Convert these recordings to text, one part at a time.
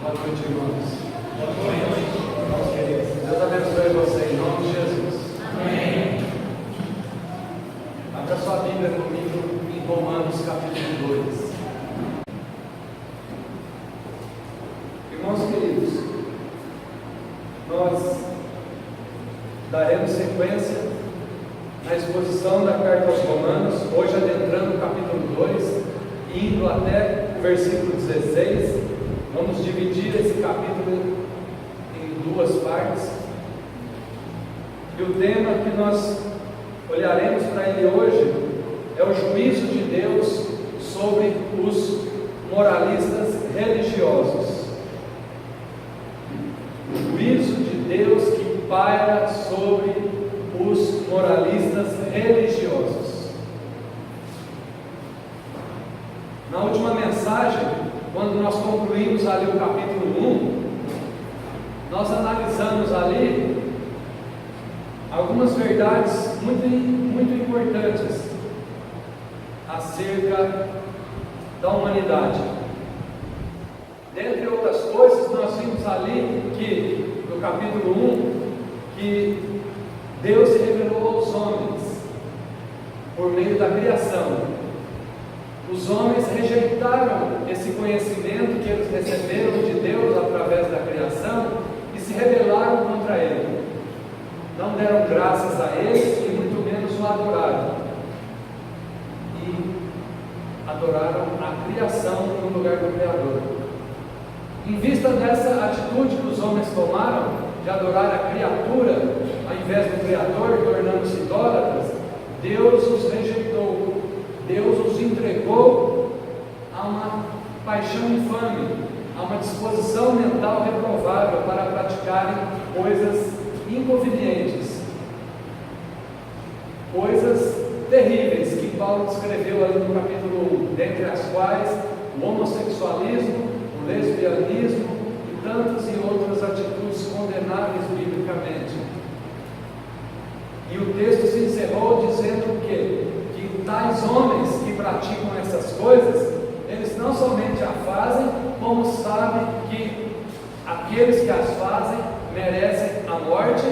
Boa noite, irmãos. Boa noite. Deus abençoe você em nome de Jesus. Amém. Abra sua Bíblia comigo em Romanos capítulo 2. Irmãos queridos, nós daremos sequência na exposição da carta aos Romanos, hoje adentrando o capítulo 2, indo até o versículo 16. Vamos dividir esse capítulo em duas partes. E o tema que nós olharemos para ele hoje é o juízo de Deus sobre os moralistas religiosos. O juízo de Deus que paira sobre os moralistas religiosos. Na última mensagem, quando nós concluímos ali o capítulo 1, nós analisamos ali algumas verdades muito importantes acerca da humanidade. Dentre outras coisas, nós vimos ali que, no capítulo 1, que Deus se revelou aos homens por meio da criação. Os homens rejeitaram esse conhecimento que eles receberam de Deus através da criação e se rebelaram contra Ele. Não deram graças a Ele e muito menos o adoraram. E adoraram a criação no lugar do Criador. Em vista dessa atitude que os homens tomaram de adorar a criatura ao invés do Criador, tornando-se idólatras, Deus os rejeitou. Deus os entregou a uma paixão infame, a uma disposição mental reprovável para praticarem coisas inconvenientes, coisas terríveis que Paulo descreveu ali no capítulo 1, dentre as quais o homossexualismo, o lesbianismo e tantas e outras atitudes condenáveis biblicamente. E o texto se encerrou dizendo o quê? Que tais homens que praticam essas coisas, eles não somente a fazem, como sabem que aqueles que as fazem merecem a morte,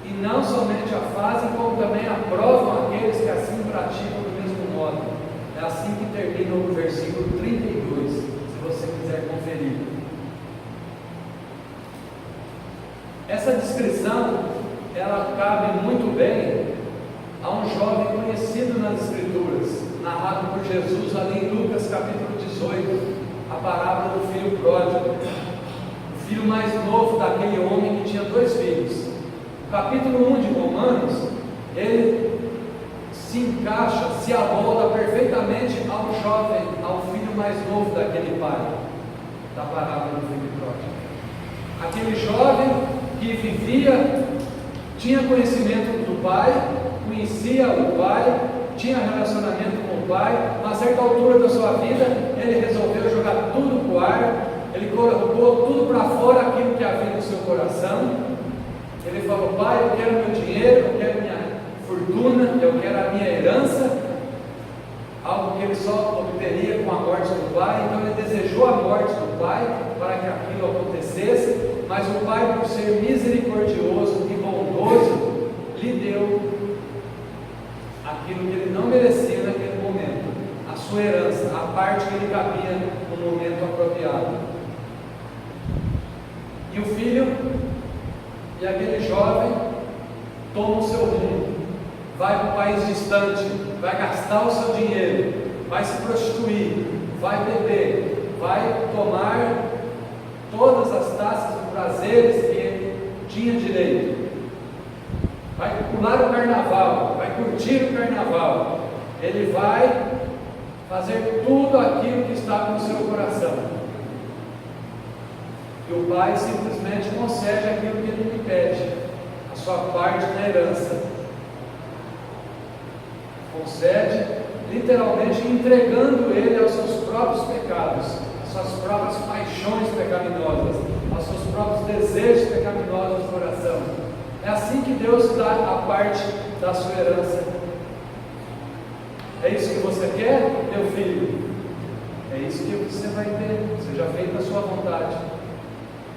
e não somente a fazem, como também aprovam aqueles que assim praticam do mesmo modo. É assim que termina o versículo 32, se você quiser conferir. Essa descrição, ela cabe muito bem a um jovem conhecido nas Escrituras, narrado por Jesus ali em Lucas capítulo 18, a parábola do filho pródigo, o filho mais novo daquele homem que tinha 2 filhos. O capítulo 1 de Romanos, ele se encaixa, se amolda perfeitamente ao jovem, ao filho mais novo daquele pai, da parábola do filho pródigo. Aquele jovem que vivia, tinha conhecimento do pai, conhecia o pai, tinha relacionamento com o pai. A certa altura da sua vida, ele resolveu jogar tudo para o ar, ele colocou tudo para fora aquilo que havia no seu coração. Ele falou: pai, eu quero meu dinheiro, eu quero minha fortuna, eu quero a minha herança, algo que ele só obteria com a morte do pai. Então ele desejou a morte do pai para que aquilo acontecesse, mas o pai, por ser misericordioso e bondoso, lhe deu aquilo que ele não merecia naquele momento, a sua herança, a parte que lhe cabia no momento apropriado. E o filho e aquele jovem tomam o seu rumo, vai para um país distante, vai gastar o seu dinheiro, vai se prostituir, vai beber, vai tomar todas as taças de prazeres que ele tinha direito, vai pular o carnaval, vai curtir o carnaval, ele vai fazer tudo aquilo que está no seu coração. E o pai simplesmente concede aquilo que ele lhe pede, a sua parte na herança. Concede, literalmente entregando ele aos seus próprios pecados, às suas próprias paixões pecaminosas, aos seus próprios desejos pecaminosos do coração. É assim que Deus dá a parte da sua herança. É isso que você quer, meu filho? É É isso que você vai ter, seja feita a sua vontade.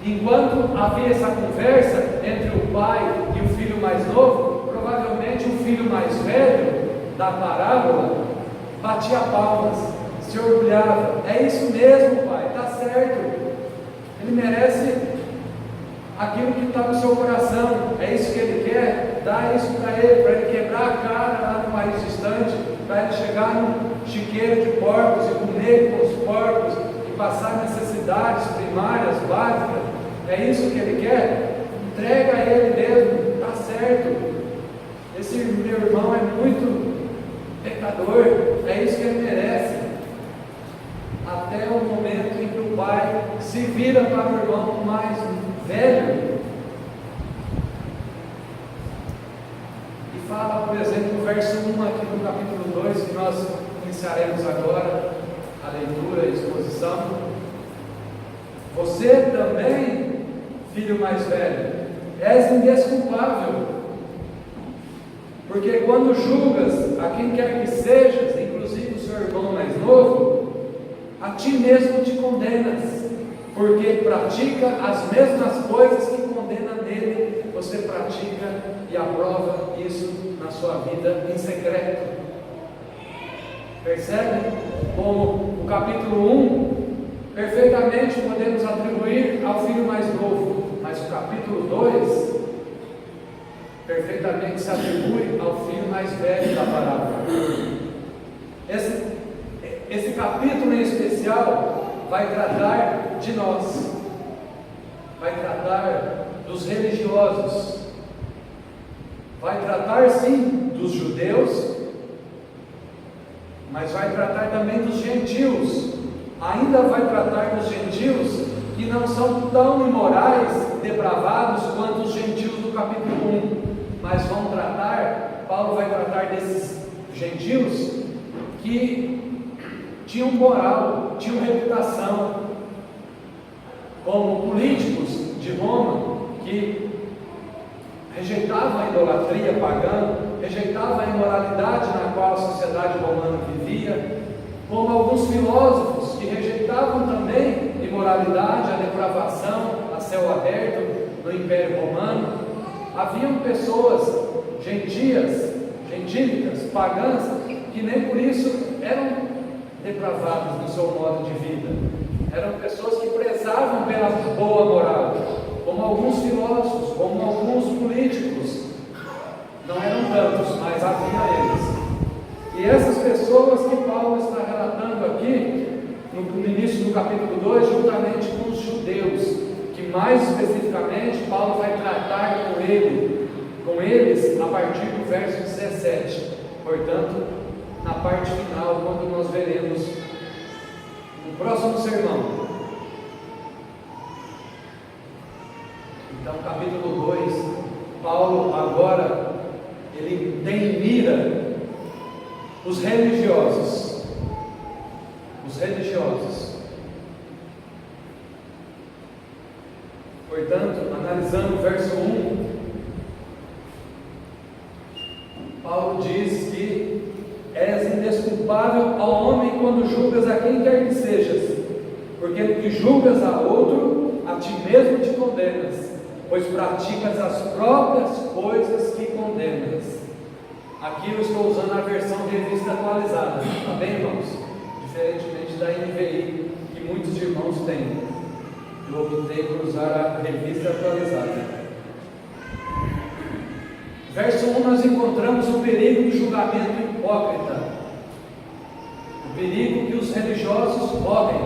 Enquanto havia essa conversa entre o pai e o filho mais novo, provavelmente o filho mais velho da parábola batia palmas, se orgulhava. É isso mesmo, pai, está certo. Ele merece aquilo que está no seu coração. É isso que ele quer. Dá isso para ele quebrar a cara lá no país distante, para ele chegar num chiqueiro de porcos e comer com os porcos e passar necessidades primárias, básicas. É isso que ele quer. Entrega a ele mesmo. Está certo. Esse meu irmão é muito pecador. É isso que ele merece. Até o momento em que o pai se vira para o irmão mais velho e fala, por exemplo, no verso 1 aqui do capítulo 2, que nós iniciaremos agora a leitura e a exposição. Você também, filho mais velho, és indesculpável, porque quando julgas a quem quer que sejas, inclusive o seu irmão mais novo, a ti mesmo te condenas, porque pratica as mesmas coisas que condena nele, você pratica e aprova isso na sua vida em secreto. Percebe como o capítulo 1 perfeitamente podemos atribuir ao filho mais novo, mas o capítulo 2 perfeitamente se atribui ao filho mais velho da parábola. Esse capítulo em especial vai tratar de nós, vai tratar dos religiosos, vai tratar sim dos judeus, mas vai tratar também dos gentios. Ainda vai tratar dos gentios que não são tão imorais, depravados quanto os gentios do capítulo 1, mas Paulo vai tratar desses gentios que tinham moral, tinham reputação, como políticos de Roma, que rejeitavam a idolatria pagã, rejeitavam a imoralidade na qual a sociedade romana vivia, como alguns filósofos que rejeitavam também a imoralidade, a depravação a céu aberto no Império Romano. Haviam pessoas gentílicas, pagãs, que nem por isso eram depravados no seu modo de vida. Eram pessoas que prezavam pela boa moral, como alguns filósofos, como alguns políticos. Não eram tantos, mas havia eles. E essas pessoas que Paulo está relatando aqui, no início do capítulo 2, juntamente com os judeus, que mais especificamente Paulo vai tratar com eles a partir do verso 17. Portanto, na parte final, quando nós veremos no próximo sermão. Então, capítulo 2, Paulo agora ele tem em mira os religiosos. Portanto, analisando o verso 1, Paulo diz que és indesculpável ao homem quando julgas a quem quer que sejas, porque no que julgas a outro, a ti mesmo te condenas, pois praticas as próprias coisas que condenas. Aqui eu estou usando a versão revista atualizada, está bem, irmãos? Diferentemente da NVI, que muitos irmãos têm. Eu optei por usar a revista atualizada. Verso 1, nós encontramos o perigo do julgamento hipócrita, o perigo que os religiosos correm.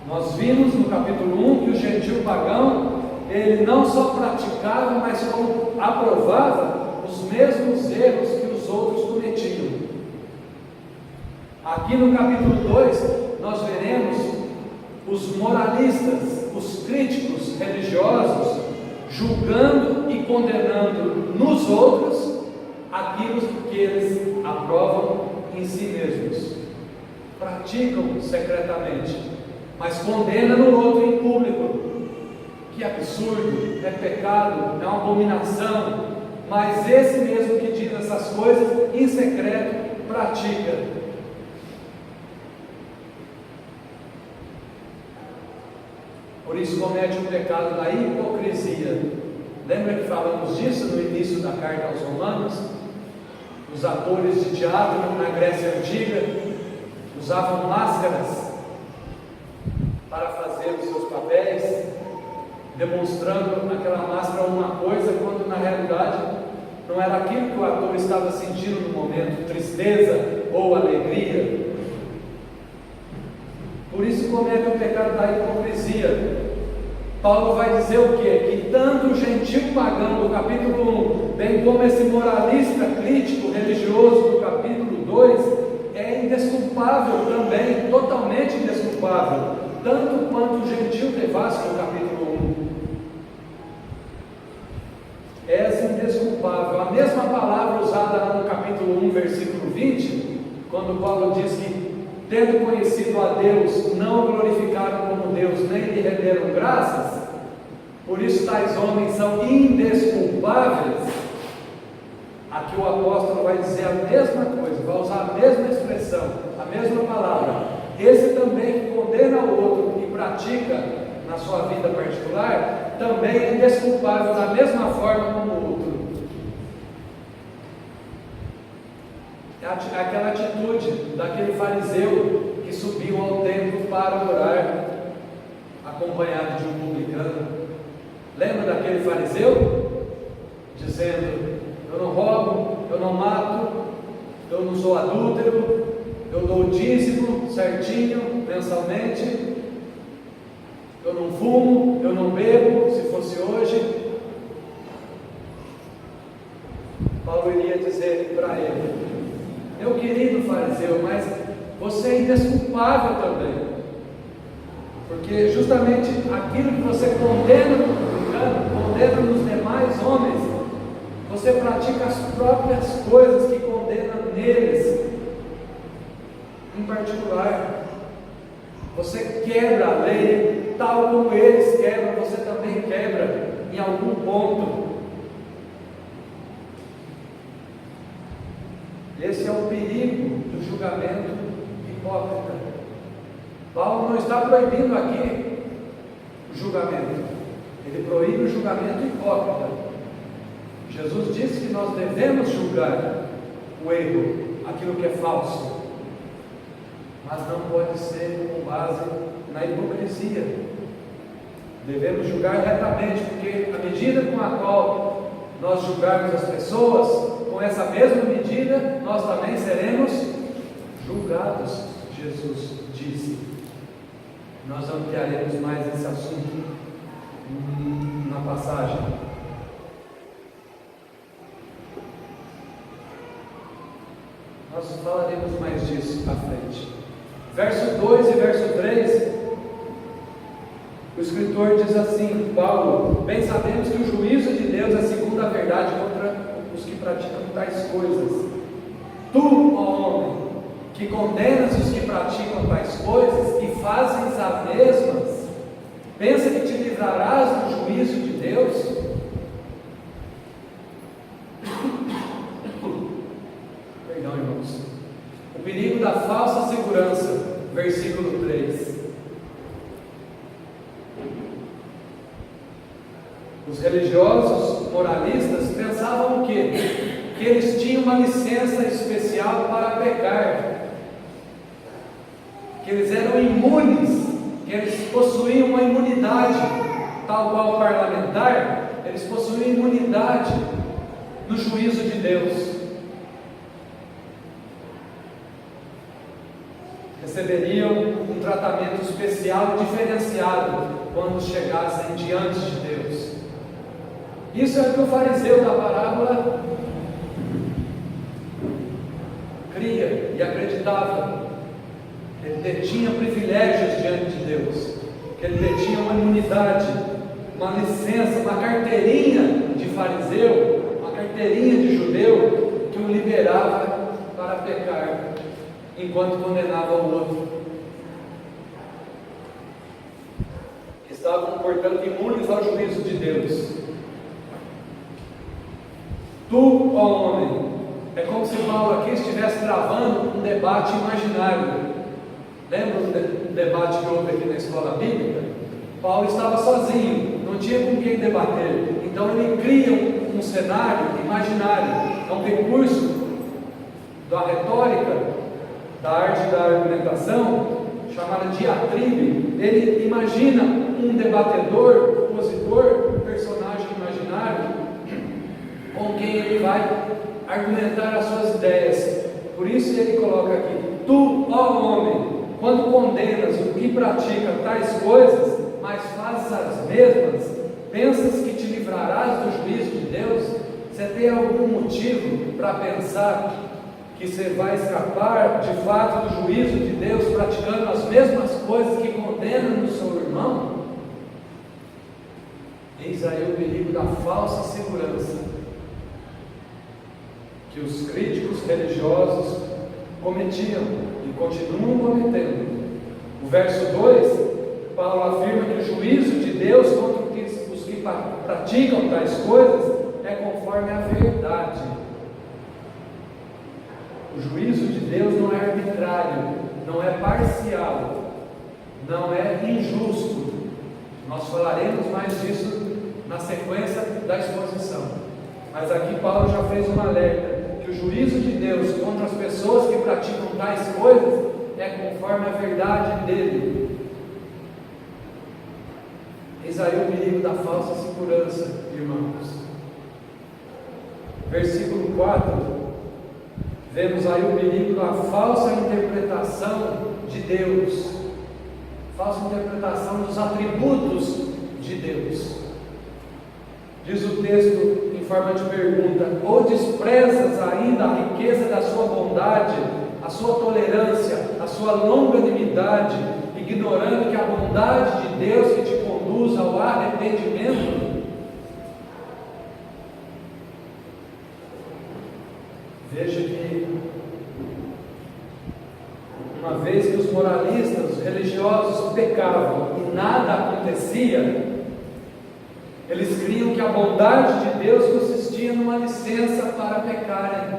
Nós vimos no capítulo 1 que o gentio pagão, ele não só praticava, mas como aprovava os mesmos erros que os outros cometiam. Aqui no capítulo 2, nós veremos os moralistas, os críticos religiosos, julgando e condenando nos outros aquilo que eles aprovam em si mesmos. Praticam secretamente, mas condenam no outro em público. Que absurdo, é pecado, é uma abominação. Mas esse mesmo que diz essas coisas em secreto, pratica. Por isso comete o pecado da hipocrisia. Lembra que falamos disso no início da carta aos Romanos? Os atores de teatro na Grécia Antiga usavam máscaras para fazer os seus papéis, demonstrando naquela máscara uma coisa, quando na realidade não era aquilo que o ator estava sentindo no momento, tristeza ou alegria. Por isso comete o pecado da hipocrisia. Paulo vai dizer o quê? Que tanto o gentil pagão do capítulo 1, bem como esse moralista crítico religioso do capítulo 2, é indesculpável também, totalmente indesculpável, tanto quanto o gentil devassa no capítulo 1. És indesculpável. A mesma palavra usada lá no capítulo 1, versículo 20, quando Paulo diz que, tendo conhecido a Deus, não o glorificaram como Deus, nem lhe renderam graças, por isso tais homens são indesculpáveis. Aqui o apóstolo vai dizer a mesma coisa, vai usar a mesma expressão, a mesma palavra. Esse também que condena o outro e pratica na sua vida particular, também é indesculpável da mesma forma como o outro. Aquela atitude daquele fariseu que subiu ao templo para orar, acompanhado de um publicano. Lembra daquele fariseu? Dizendo: eu não roubo, eu não mato, eu não sou adúltero, eu dou o dízimo certinho, mensalmente, eu não fumo, eu não bebo, se fosse hoje. Paulo iria dizer para ele: meu querido fariseu, mas você é indesculpável também, porque justamente aquilo que você condena no publicano, condena nos demais homens, você pratica as próprias coisas que condena neles, em particular. Você quebra a lei, tal como eles quebram, você também quebra em algum ponto. Esse é o perigo do julgamento hipócrita. Paulo não está proibindo aqui o julgamento, ele proíbe o julgamento hipócrita. Jesus disse que nós devemos julgar o erro, aquilo que é falso, mas não pode ser com base na hipocrisia. Devemos julgar retamente, porque a medida com a qual nós julgarmos as pessoas, com essa mesma medida, nós também seremos julgados, Jesus disse. Nós ampliaremos mais esse assunto na passagem. Nós falaremos mais disso à frente. Verso 2 e verso 3, o escritor diz assim, Paulo: bem sabemos que o juízo de Deus é segundo a verdade contra os que praticam tais coisas. Tu, ó homem, que condenas os que praticam tais coisas e fazes as mesmas, pensa que te livrarás do juízo de Deus? Perdão, irmãos. O perigo da falsa segurança, versículo 3. Os religiosos moralistas pensavam o quê? Que eles tinham uma licença especial para pecar, que eles eram imunes, que eles possuíam uma imunidade, tal qual o parlamentar, eles possuíam imunidade no juízo de Deus. Receberiam um tratamento especial e diferenciado quando chegassem diante de Deus. Isso é o que o fariseu da parábola cria e acreditava. Ele detinha privilégios diante de Deus, que ele detinha uma imunidade, uma licença, uma carteirinha de fariseu, uma carteirinha de judeu, que o liberava para pecar, enquanto condenava o outro. Estavam, portanto, imunes ao juízo de Deus. Tu, ó homem, É como se Paulo aqui estivesse travando um debate imaginário. Lembra do debate que houve aqui na escola bíblica? Paulo estava sozinho, não tinha com quem debater. Então ele cria um cenário imaginário. É um recurso da retórica, da arte da argumentação, chamada diatribe. Ele imagina um debatedor, opositor, um personagem imaginário, com quem ele vai argumentar as suas ideias. Por isso ele coloca aqui: tu, ó homem, quando condenas o que pratica tais coisas, mas fazes as mesmas, pensas que te livrarás do juízo de Deus? Você tem algum motivo para pensar que você vai escapar de fato do juízo de Deus praticando as mesmas coisas que condenam no seu irmão? Eis aí o perigo da falsa segurança que os críticos religiosos cometiam e continuam cometendo. O verso 2, Paulo afirma que o juízo de Deus contra os que praticam tais coisas é conforme a verdade. O juízo de Deus não é arbitrário, não é parcial, não é injusto. Nós falaremos mais disso na sequência da exposição. Mas aqui Paulo já fez um alerta que o juízo de Deus contra as pessoas que praticam tais coisas é conforme a verdade dele. Eis aí o perigo da falsa segurança, irmãos. Versículo 4, vemos aí o perigo da falsa interpretação de Deus, falsa interpretação dos atributos de Deus. Diz o texto em forma de pergunta: ou desprezas ainda a riqueza da sua bondade, a sua tolerância, a sua longanimidade, ignorando que a bondade de Deus que te conduz ao arrependimento? Veja que, uma vez que os moralistas, os religiosos pecavam e nada acontecia, eles criam que a bondade de Deus consistia numa licença para pecarem.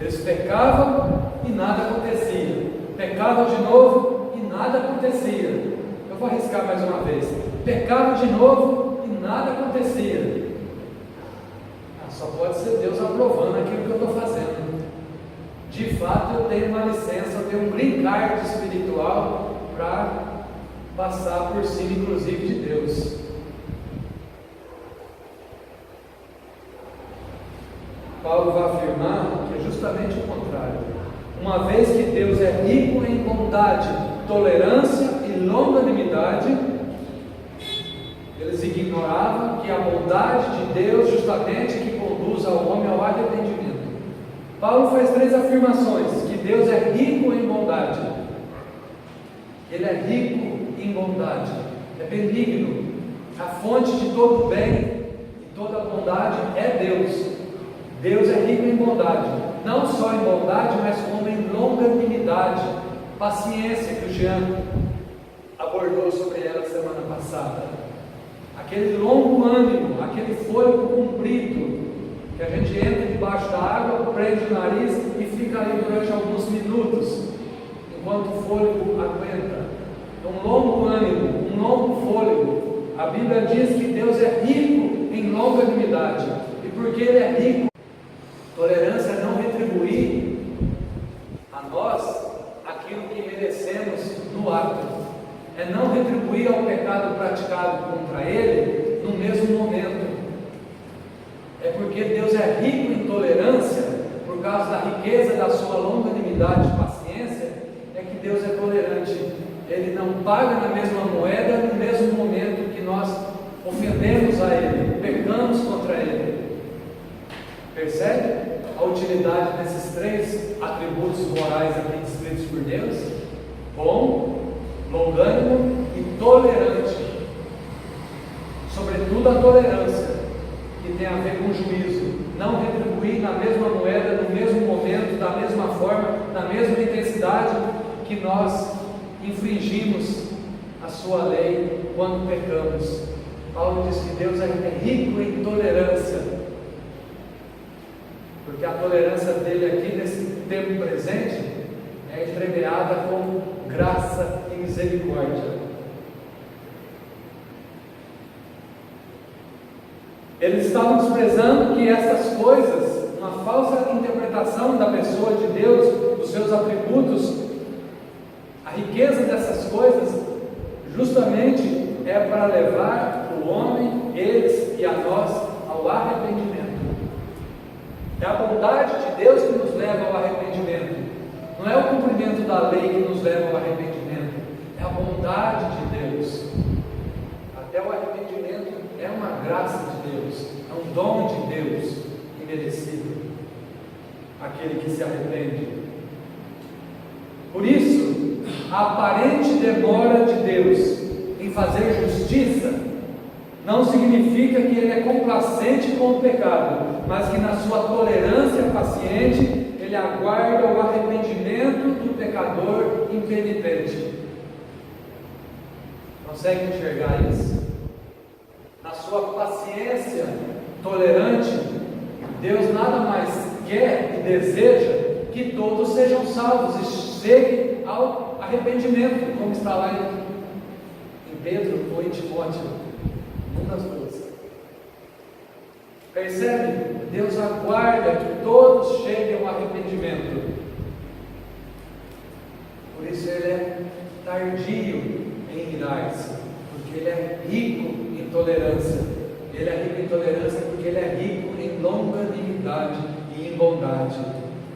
Eles pecavam e nada acontecia, pecavam de novo e nada acontecia. Eu vou arriscar mais uma vez: pecavam de novo e nada acontecia. Só pode ser Deus aprovando aquilo que eu estou fazendo. De fato, eu tenho uma licença, eu tenho um green card espiritual para passar por cima, inclusive, de Deus. Paulo vai afirmar que é justamente o contrário. Uma vez que Deus é rico em bondade, tolerância e longanimidade, eles ignoravam que a bondade de Deus justamente que conduz ao homem ao arrependimento. Paulo faz 3 afirmações: que Deus é rico em bondade, Ele é rico em bondade, é benigno, a fonte de todo bem e toda bondade é Deus. Deus é rico em bondade, não só em bondade, mas como em longanimidade, paciência, que o Jean abordou sobre ela semana passada. Aquele longo ânimo, aquele fôlego comprido, que a gente entra debaixo da água, prende o nariz e fica ali durante alguns minutos, enquanto o fôlego aguenta. Um longo ânimo, um longo fôlego. A Bíblia diz que Deus é rico em longanimidade, e porque Ele é rico, tolerância é não retribuir a nós aquilo que merecemos no ato, é não retribuir ao pecado praticado contra Ele no mesmo momento. É porque Deus é rico em tolerância, por causa da riqueza da sua longanimidade e paciência, é que Deus é tolerante. Ele não paga na mesma moeda no mesmo momento que nós ofendemos a Ele, pecamos contra Ele. Percebe a utilidade desses 3 atributos morais aqui descritos por Deus? Bom, longânimo e tolerante. Sobretudo a tolerância, que tem a ver com juízo. Não retribuir na mesma moeda, no mesmo momento, da mesma forma, na mesma intensidade que nós infringimos a sua lei quando pecamos. Paulo diz que Deus é rico em tolerância, porque porque a tolerância dele aqui nesse tempo presente é entremeada com graça e misericórdia. Eles estavam desprezando que essas coisas, uma falsa interpretação da pessoa de Deus, dos seus atributos, a riqueza dessas coisas, justamente é para levar o homem, eles e a nós ao arrependimento. É a bondade de Deus que nos leva ao arrependimento. Não é o cumprimento da lei que nos leva ao arrependimento, é a bondade de Deus. Até o arrependimento é uma graça de Deus, é um dom de Deus imerecido, aquele que se arrepende. Por isso, a aparente demora de Deus em fazer justiça não significa que Ele é complacente com o pecado, mas que na sua tolerância paciente Ele aguarda o arrependimento do pecador impenitente. Consegue enxergar isso? Na sua paciência tolerante, Deus nada mais quer e deseja que todos sejam salvos e cheguem ao arrependimento, como está lá em Pedro ou em Timóteo, um das duas. Percebe? Deus aguarda que todos cheguem ao arrependimento. Por isso Ele é tardio em irar-se, porque Ele é rico em tolerância. Ele é rico em tolerância porque Ele é rico em longanimidade e em bondade.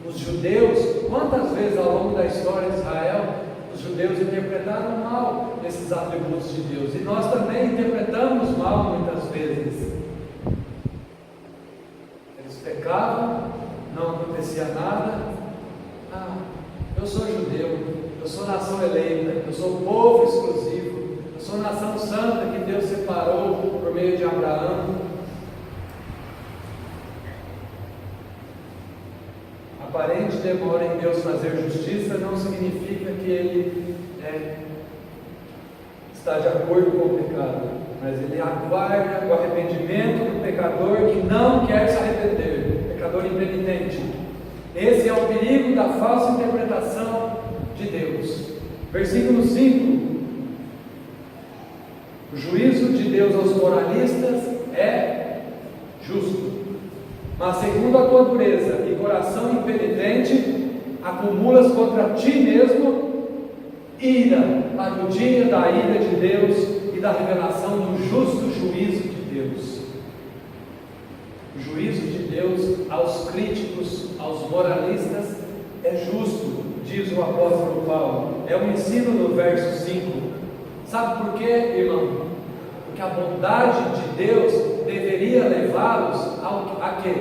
Os judeus, quantas vezes ao longo da história de Israel, os judeus interpretaram mal esses atributos de Deus, e nós também interpretamos mal muitas vezes. Eles pecavam, não acontecia nada. Eu sou judeu, eu sou nação eleita, eu sou povo exclusivo, eu sou nação santa que Deus separou por meio de Abraão. Aparente demora em Deus fazer justiça não significa que Ele está de acordo com o pecado, mas Ele aguarda o arrependimento do pecador que não quer se arrepender, pecador impenitente. Esse é o perigo da falsa interpretação de Deus. Versículo 5: o juízo de Deus aos moralistas é justo, mas segundo a tua dureza e coração impenitente, acumulas contra ti mesmo ira para o dia da ira de Deus e da revelação do justo juízo de Deus. O juízo de Deus aos críticos, aos moralistas, é justo, diz o apóstolo Paulo. É um ensino no verso 5. Sabe por quê, irmão? Porque a bondade de Deus deveria levá-los a quê?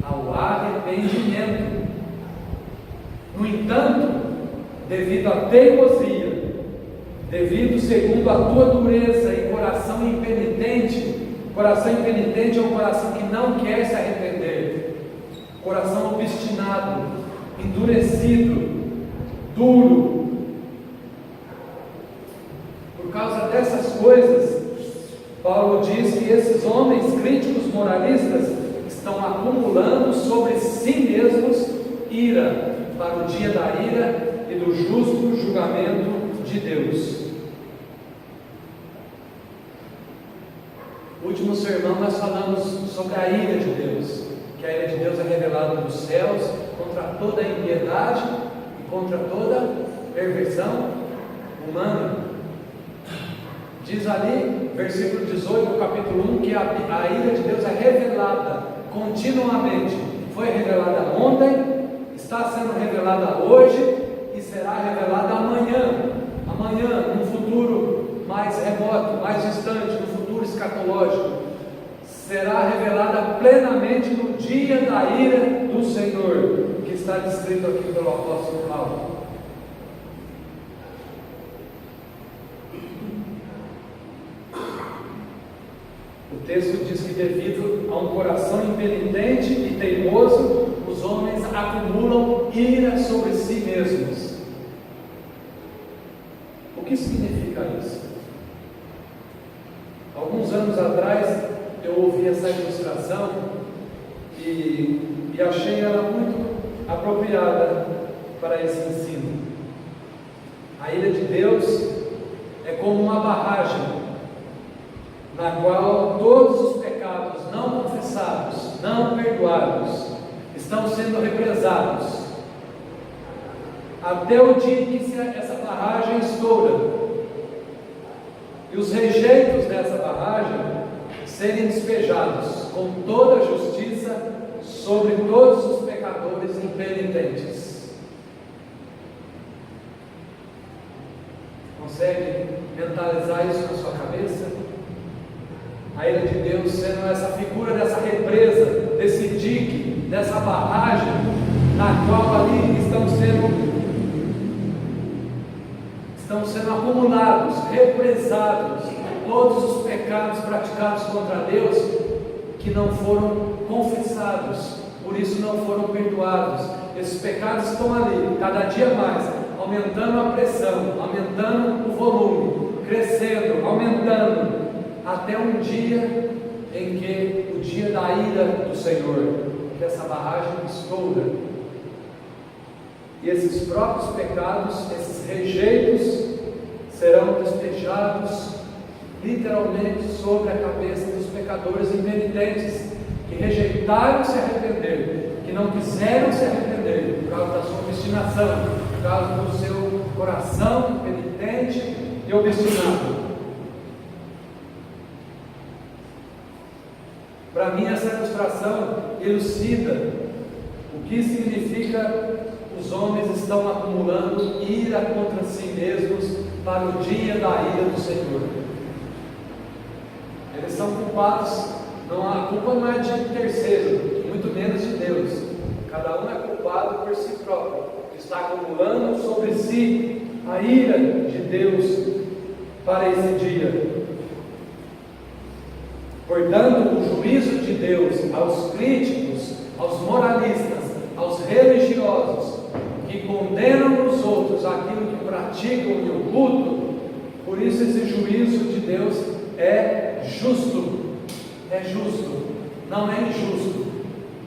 Ao arrependimento. No entanto, devido à teimosia, devido segundo a tua dureza e coração impenitente é um coração que não quer se arrepender, coração obstinado, endurecido, duro. Por causa dessas coisas, Paulo diz que esses homens críticos moralistas estão acumulando sobre si mesmos ira para o dia da ira e do justo julgamento de Deus. No último sermão nós falamos sobre a ira de Deus, que a ira de Deus é revelada nos céus contra toda a impiedade e contra toda perversão humana. Diz ali, versículo 18 do capítulo 1, que a ira de Deus é revelada continuamente. Foi revelada ontem, está sendo revelada hoje e será revelada amanhã. Amanhã, num futuro mais remoto, mais distante, no futuro escatológico, será revelada plenamente no dia da ira do Senhor, que está descrito aqui pelo apóstolo Paulo. O texto diz que devido a um coração impenitente e teimoso, os homens acumulam ira sobre si mesmos. O que significa isso? Alguns anos atrás eu ouvi essa ilustração e e achei ela muito apropriada para esse ensino. A ira de Deus é como uma barragem na qual todos os pecados não confessados, não perdoados, estão sendo represados até o dia em que essa barragem estoura e os rejeitos dessa barragem serem despejados com toda a justiça sobre todos os pecadores impenitentes. Consegue mentalizar isso na sua cabeça? A ira de Deus sendo essa figura dessa represa, desse dique, dessa barragem, na qual ali estão sendo acumulados, represados, todos os pecados praticados contra Deus, que não foram confessados, por isso não foram perdoados. Esses pecados estão ali, cada dia mais, aumentando a pressão, aumentando o volume, crescendo, aumentando, até um dia em que o dia da ira do Senhor, que essa barragem estoura, e esses próprios pecados, esses rejeitos, serão despejados literalmente sobre a cabeça dos pecadores impenitentes, que rejeitaram se arrepender, que não quiseram se arrepender, por causa da sua obstinação, por causa do seu coração impenitente e obstinado. Para mim, essa ilustração elucida o que significa os homens estão acumulando ira contra si mesmos para o dia da ira do Senhor. Eles são culpados, a culpa não é de terceiro, muito menos de Deus. Cada um é culpado por si próprio, está acumulando sobre si a ira de Deus para esse dia. Portanto, o juízo de Deus aos críticos, aos moralistas, aos religiosos, que condenam os outros aquilo que praticam em oculto, por isso esse juízo de Deus é justo, não é injusto,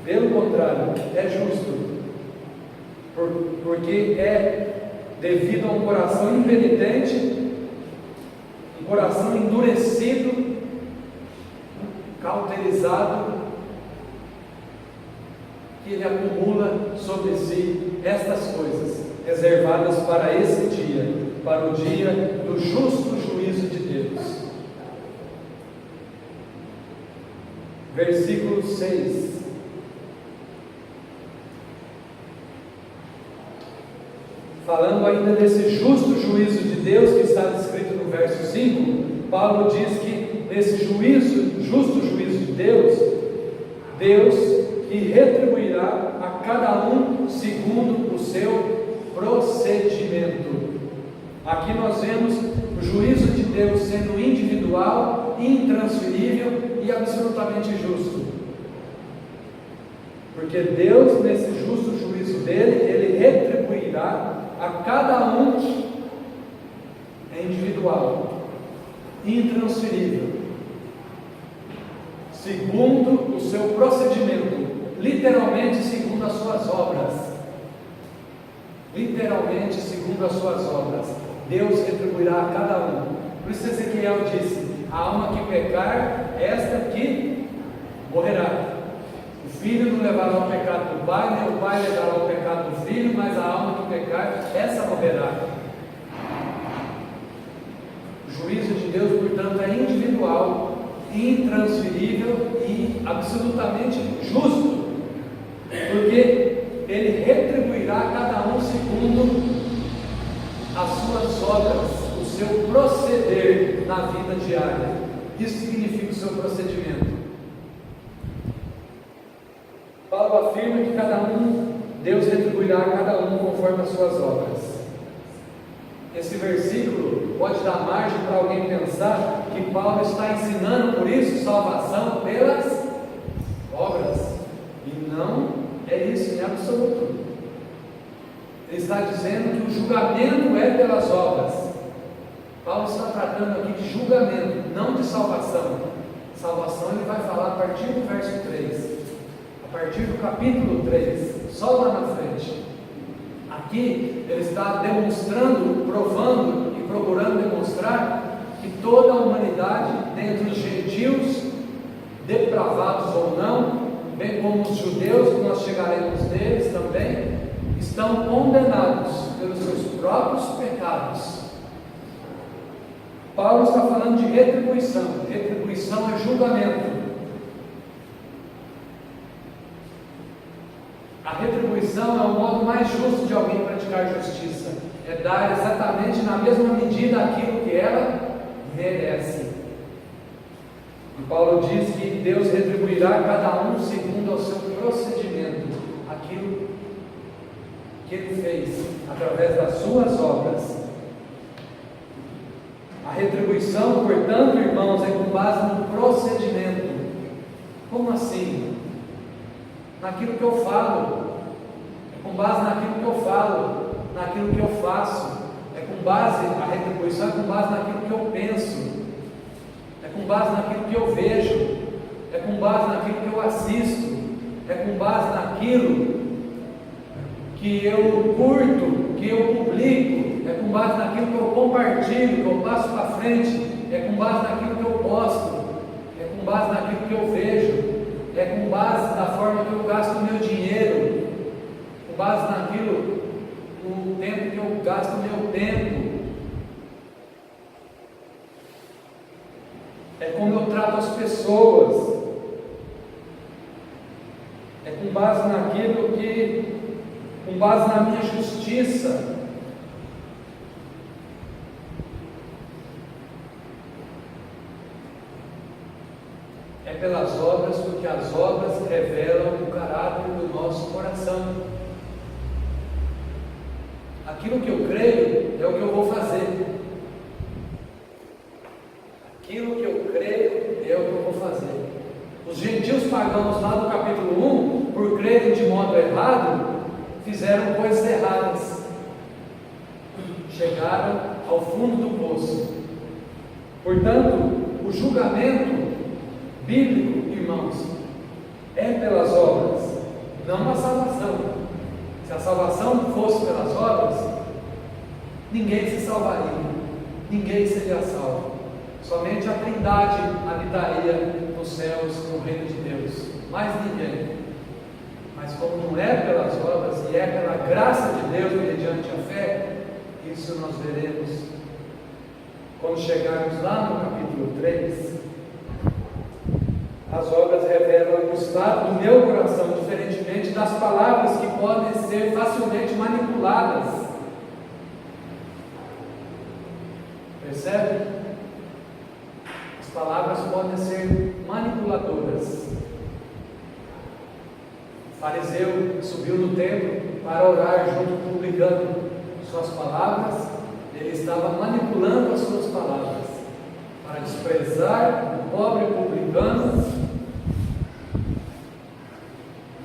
pelo contrário, é justo, porque é devido a um coração impenitente, um coração endurecido, cauterizado, que ele acumula sobre si estas coisas, reservadas para esse dia, para o dia do justo juízo de Deus. Versículo 6. Falando ainda desse justo juízo de Deus que está descrito no verso 5, Paulo diz que nesse justo juízo de Deus, Deus que retribuirá a cada um segundo o seu procedimento. Aqui nós vemos o juízo de Deus sendo individual, intransferível e absolutamente justo. Porque Deus, nesse justo juízo dele, ele retribuirá a cada um individual, intransferível, segundo o seu procedimento, literalmente segundo as suas obras. Literalmente segundo as suas obras, Deus retribuirá a cada um. Por isso Ezequiel disse: a alma que pecar, esta que morrerá. O filho não levará o pecado do pai, nem o pai levará o pecado do filho, mas a alma que pecar, essa morrerá. O juízo de Deus, portanto, é individual, intransferível e absolutamente justo, porque ele retribuirá a cada um segundo as suas obras, o seu proceder na vida diária. Isso significa o seu procedimento. Paulo afirma que cada um, Deus retribuirá a cada um conforme as suas obras. Esse versículo pode dar margem para alguém pensar que Paulo está ensinando por isso salvação pelas obras, e não é isso em absoluto. Ele está dizendo que o julgamento é pelas obras. Paulo está tratando aqui de julgamento, não de salvação. Salvação ele vai falar a partir do verso 3. A a partir do capítulo 3, só lá na frente. Aqui ele está demonstrando, provando e procurando demonstrar que toda a humanidade, dentre os gentios, depravados ou não, bem como os judeus, que nós chegaremos neles também, estão condenados pelos seus próprios pecados. Paulo está falando de retribuição. Retribuição é julgamento. A retribuição é o modo mais justo de alguém praticar justiça. É dar exatamente na mesma medida aquilo que ela merece. E Paulo diz que Deus retribuirá cada um segundo ao seu procedimento, aquilo que ele fez através das suas obras. A retribuição, portanto, irmãos, é com base no procedimento. Como assim? Naquilo que eu falo, é com base naquilo que eu falo, naquilo que eu faço, é com base, a retribuição é com base naquilo que eu penso, é com base naquilo que eu vejo, é com base naquilo que eu assisto, é com base naquilo que eu curto, que eu publico, é com base naquilo que eu compartilho, que eu passo para frente, é com base naquilo que eu posto, é com base naquilo que eu vejo, é com base na forma que eu gasto o meu dinheiro, com base naquilo, no tempo que eu gasto o meu tempo, é como eu trato as pessoas, é com base naquilo que, com base na minha justiça. É pelas obras, porque as obras revelam o caráter do nosso coração. Aquilo que eu creio é o que eu vou fazer. Aquilo que eu creio é o que eu vou fazer. Os gentios pagãos lá do capítulo 1, por crerem de modo errado, fizeram coisas erradas. Chegaram ao fundo do poço. Portanto, o julgamento bíblico, irmãos, é pelas obras, não a salvação. Se a salvação fosse pelas obras, ninguém se salvaria, ninguém seria salvo. Somente a Trindade habitaria nos céus, no reino de Deus, mais ninguém. Mas como não é pelas obras, e é pela graça de Deus mediante a fé, isso nós veremos quando chegarmos lá no capítulo 3. As obras revelam o estado do meu coração, diferentemente das palavras que podem ser facilmente manipuladas. Percebe? As palavras podem ser manipuladoras. O fariseu subiu no templo para orar junto com o publicano. Suas palavras, ele estava manipulando as suas palavras para desprezar o pobre publicano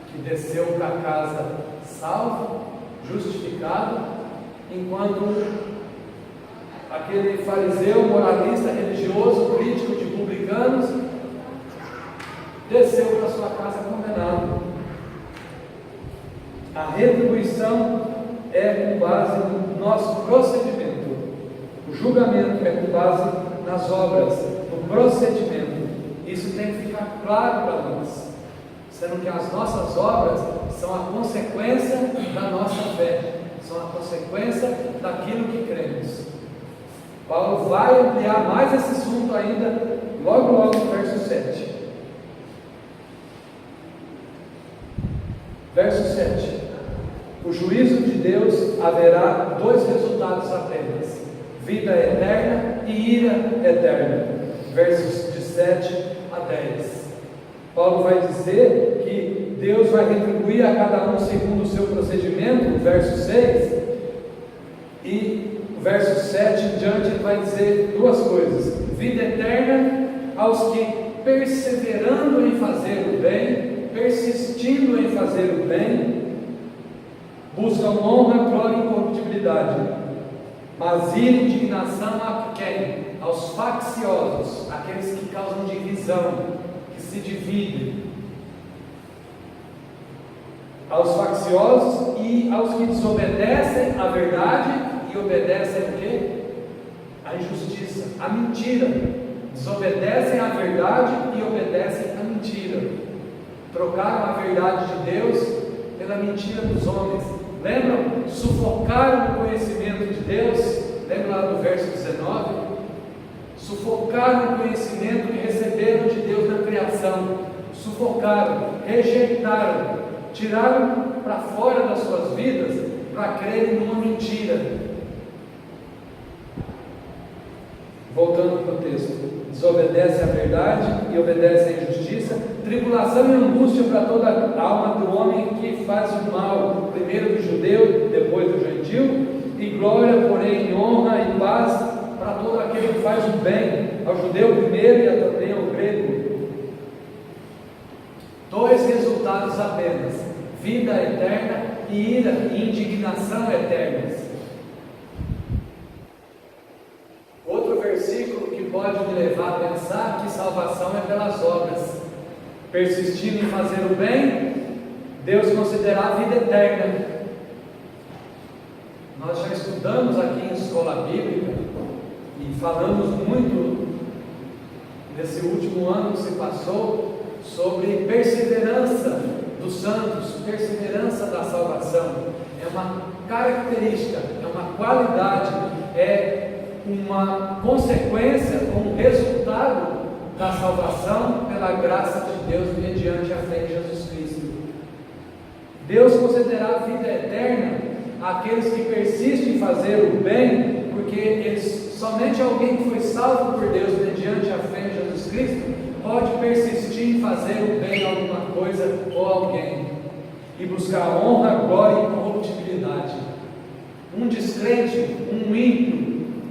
que desceu para casa salvo, justificado, enquanto aquele fariseu, moralista, religioso, crítico de publicanos, desceu para sua casa condenado. A retribuição é com base no nosso procedimento. O julgamento é com base nas obras, no procedimento. Isso tem que ficar claro para nós, sendo que as nossas obras são a consequência da nossa fé, são a consequência daquilo que cremos. Paulo vai ampliar mais esse assunto ainda, logo no verso 7. Verso 7. O juízo de Deus haverá dois resultados apenas: vida eterna e ira eterna. Versos de 7 a 10. Paulo vai dizer que Deus vai retribuir a cada um segundo o seu procedimento, verso 6, e o verso 7 em diante ele vai dizer duas coisas: vida eterna aos que, perseverando em fazer o bem, persistindo em fazer o bem, buscam honra, glória e incorruptibilidade. Mas ira e indignação a quem? Aos facciosos, aqueles que causam divisão, que se dividem. aos facciosos e aos que desobedecem à verdade e obedecem o quê? A injustiça, a mentira. Desobedecem à verdade e obedecem à mentira. Trocaram a verdade de Deus pela mentira dos homens. Lembram? Sufocaram o conhecimento de Deus. Lembra lá do verso 19? Sufocaram o conhecimento que receberam de Deus na criação. Sufocaram, rejeitaram, tiraram para fora das suas vidas para crerem numa mentira. Voltando para o texto: desobedece à verdade e obedece à injustiça, tribulação e angústia para toda a alma do homem que faz o mal, primeiro do judeu, depois do gentil, e glória, porém, honra e paz para todo aquele que faz o bem, ao judeu primeiro e também ao grego. Dois resultados apenas: vida eterna e ira e indignação eternas. Outro versículo que pode me levar a pensar que salvação é pelas obras. Persistindo em fazer o bem, Deus considerará a vida eterna. Nós já estudamos aqui em escola bíblica e falamos muito nesse último ano que se passou sobre perseverança dos santos, perseverança da salvação. É uma característica, é uma qualidade, é uma consequência, um resultado da salvação pela graça de Deus mediante a fé em Jesus Cristo. Deus considerará a vida eterna aqueles que persistem em fazer o bem, porque somente alguém que foi salvo por Deus mediante a fé em Jesus Cristo pode persistir em fazer o bem a alguma coisa ou alguém e buscar honra, glória e incorruptibilidade. Um descrente, um ímpio,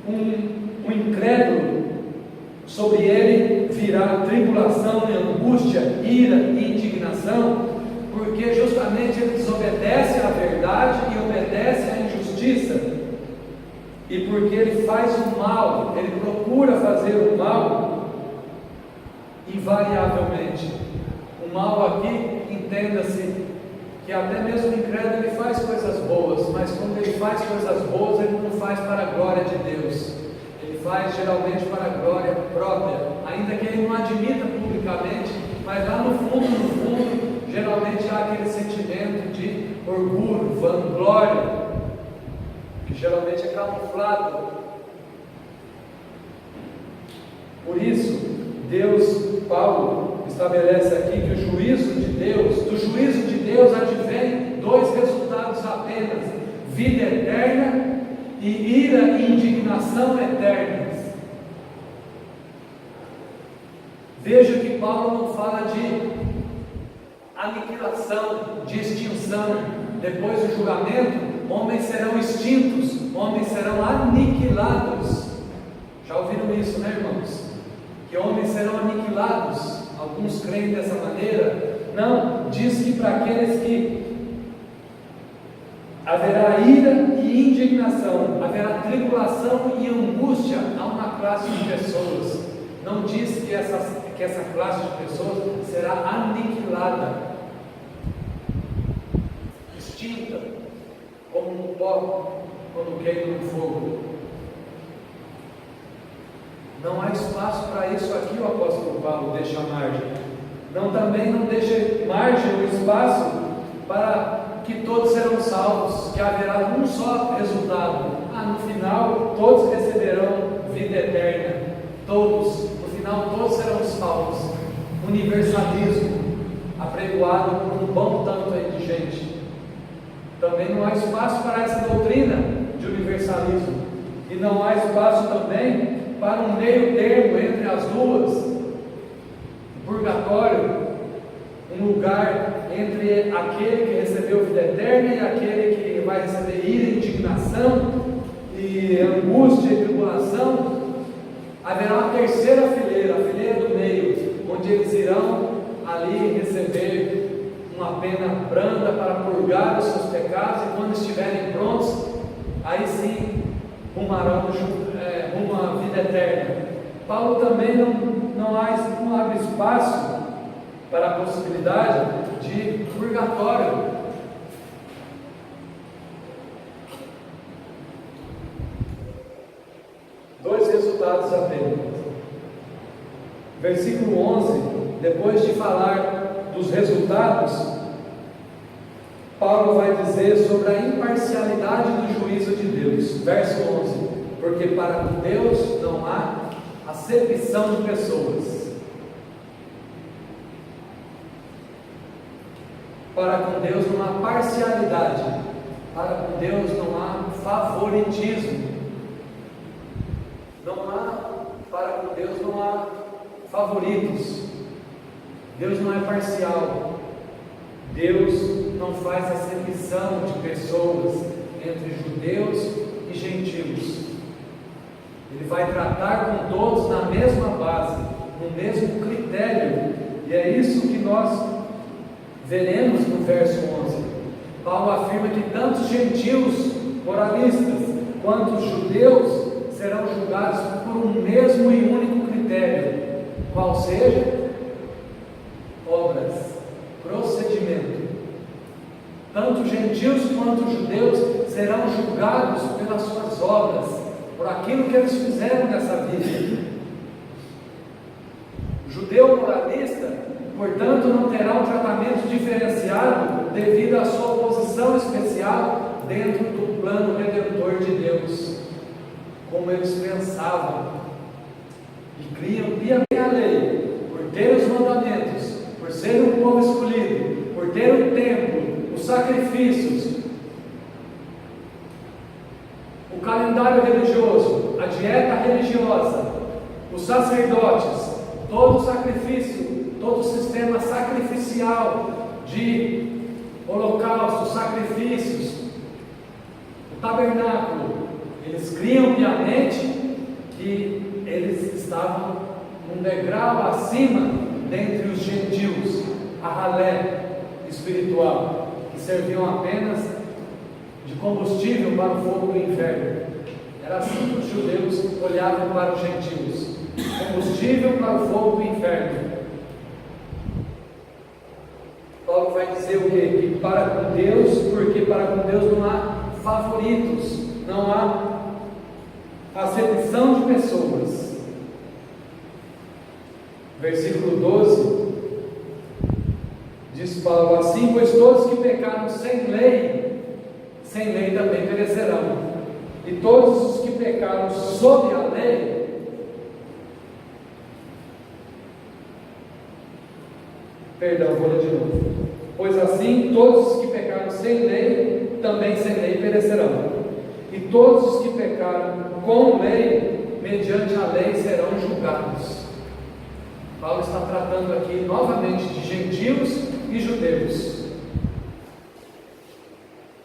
um incrédulo, sobre ele virá tribulação e angústia, ira e indignação, porque justamente ele desobedece à verdade e obedece à injustiça, e porque ele faz o mal, ele procura fazer o mal, invariavelmente. O mal aqui, entenda-se que até mesmo o incrédulo ele faz coisas boas, mas quando ele faz coisas boas, ele não faz para a glória de Deus, ele faz geralmente para a glória própria, ainda que ele não admita publicamente, mas lá no fundo, geralmente há aquele sentimento de orgulho, vanglória, que geralmente é camuflado. Por isso, Paulo estabelece aqui que do juízo de Deus advém dois resultados apenas: vida eterna e ira e indignação eternas. Veja que Paulo não fala de aniquilação, de extinção. Depois do julgamento, homens serão extintos, homens serão aniquilados. Já ouviram isso, né, irmãos? Que homens serão aniquilados. Alguns creem dessa maneira. Não, diz que para aqueles que haverá ira e indignação, haverá tribulação e angústia a uma classe de pessoas. Não diz que essa classe de pessoas será aniquilada, extinta, como um pó quando queima no fogo. Não há espaço para isso aqui, o apóstolo Paulo deixa margem. Também não deixa margem ou espaço para que todos serão salvos, que haverá um só resultado. No final todos receberão vida eterna. Todos, no final todos serão salvos. Universalismo apregoado por um bom tanto aí de gente. Também não há espaço para essa doutrina de universalismo. E não há espaço também para um meio termo entre as duas. Purgatório, um lugar entre aquele que recebeu vida eterna e aquele que vai receber ira e indignação e angústia e tribulação. Haverá uma terceira fileira, a fileira do meio, onde eles irão ali receber uma pena branda para purgar os seus pecados, e quando estiverem prontos, aí sim rumarão rumo à vida eterna. Paulo também não abre espaço para a possibilidade de purgatório. resultados apenas. Versículo 11, depois de falar dos resultados, Paulo vai dizer sobre a imparcialidade do juízo de Deus. Verso 11: porque para com Deus não há acepção de pessoas. Para com Deus não há parcialidade. Para com Deus não há favoritismo. Para com Deus não há favoritos. Deus não é parcial. Deus não faz acepção de pessoas entre judeus e gentios. Ele vai tratar com todos na mesma base, no mesmo critério. E é isso que nós veremos no verso 11. Paulo afirma que tanto os gentios moralistas quanto os judeus serão julgados por um mesmo e único critério, qual seja? Obras, procedimento. Tanto gentios quanto judeus serão julgados pelas suas obras, por aquilo que eles fizeram nessa vida. O judeu moralista, portanto, não terá um tratamento diferenciado devido à sua posição especial dentro do plano redentor de Deus, como eles pensavam e criam piamente a lei, por ter os mandamentos, por ser um povo escolhido, por ter o templo, os sacrifícios, o calendário religioso, a dieta religiosa, os sacerdotes, todo o sacrifício, todo o sistema sacrificial de holocaustos, sacrifícios, o tabernáculo. Eles criam piamente que eles estavam um degrau acima dentre os gentios, a ralé espiritual, que serviam apenas de combustível para o fogo do inferno. Era assim que os judeus olhavam para os gentios: combustível para o fogo do inferno. Paulo vai dizer o quê? Que para com Deus, porque para com Deus não há favoritos, não há acepção de pessoas. Versículo 12 diz Paulo: assim, pois todos que pecaram sem lei também perecerão, e todos os que pecaram sob a lei vou ler de novo. Pois assim, todos os que pecaram sem lei, também sem lei perecerão. E todos os que pecaram com lei, mediante a lei, serão julgados. Paulo está tratando aqui novamente de gentios e judeus.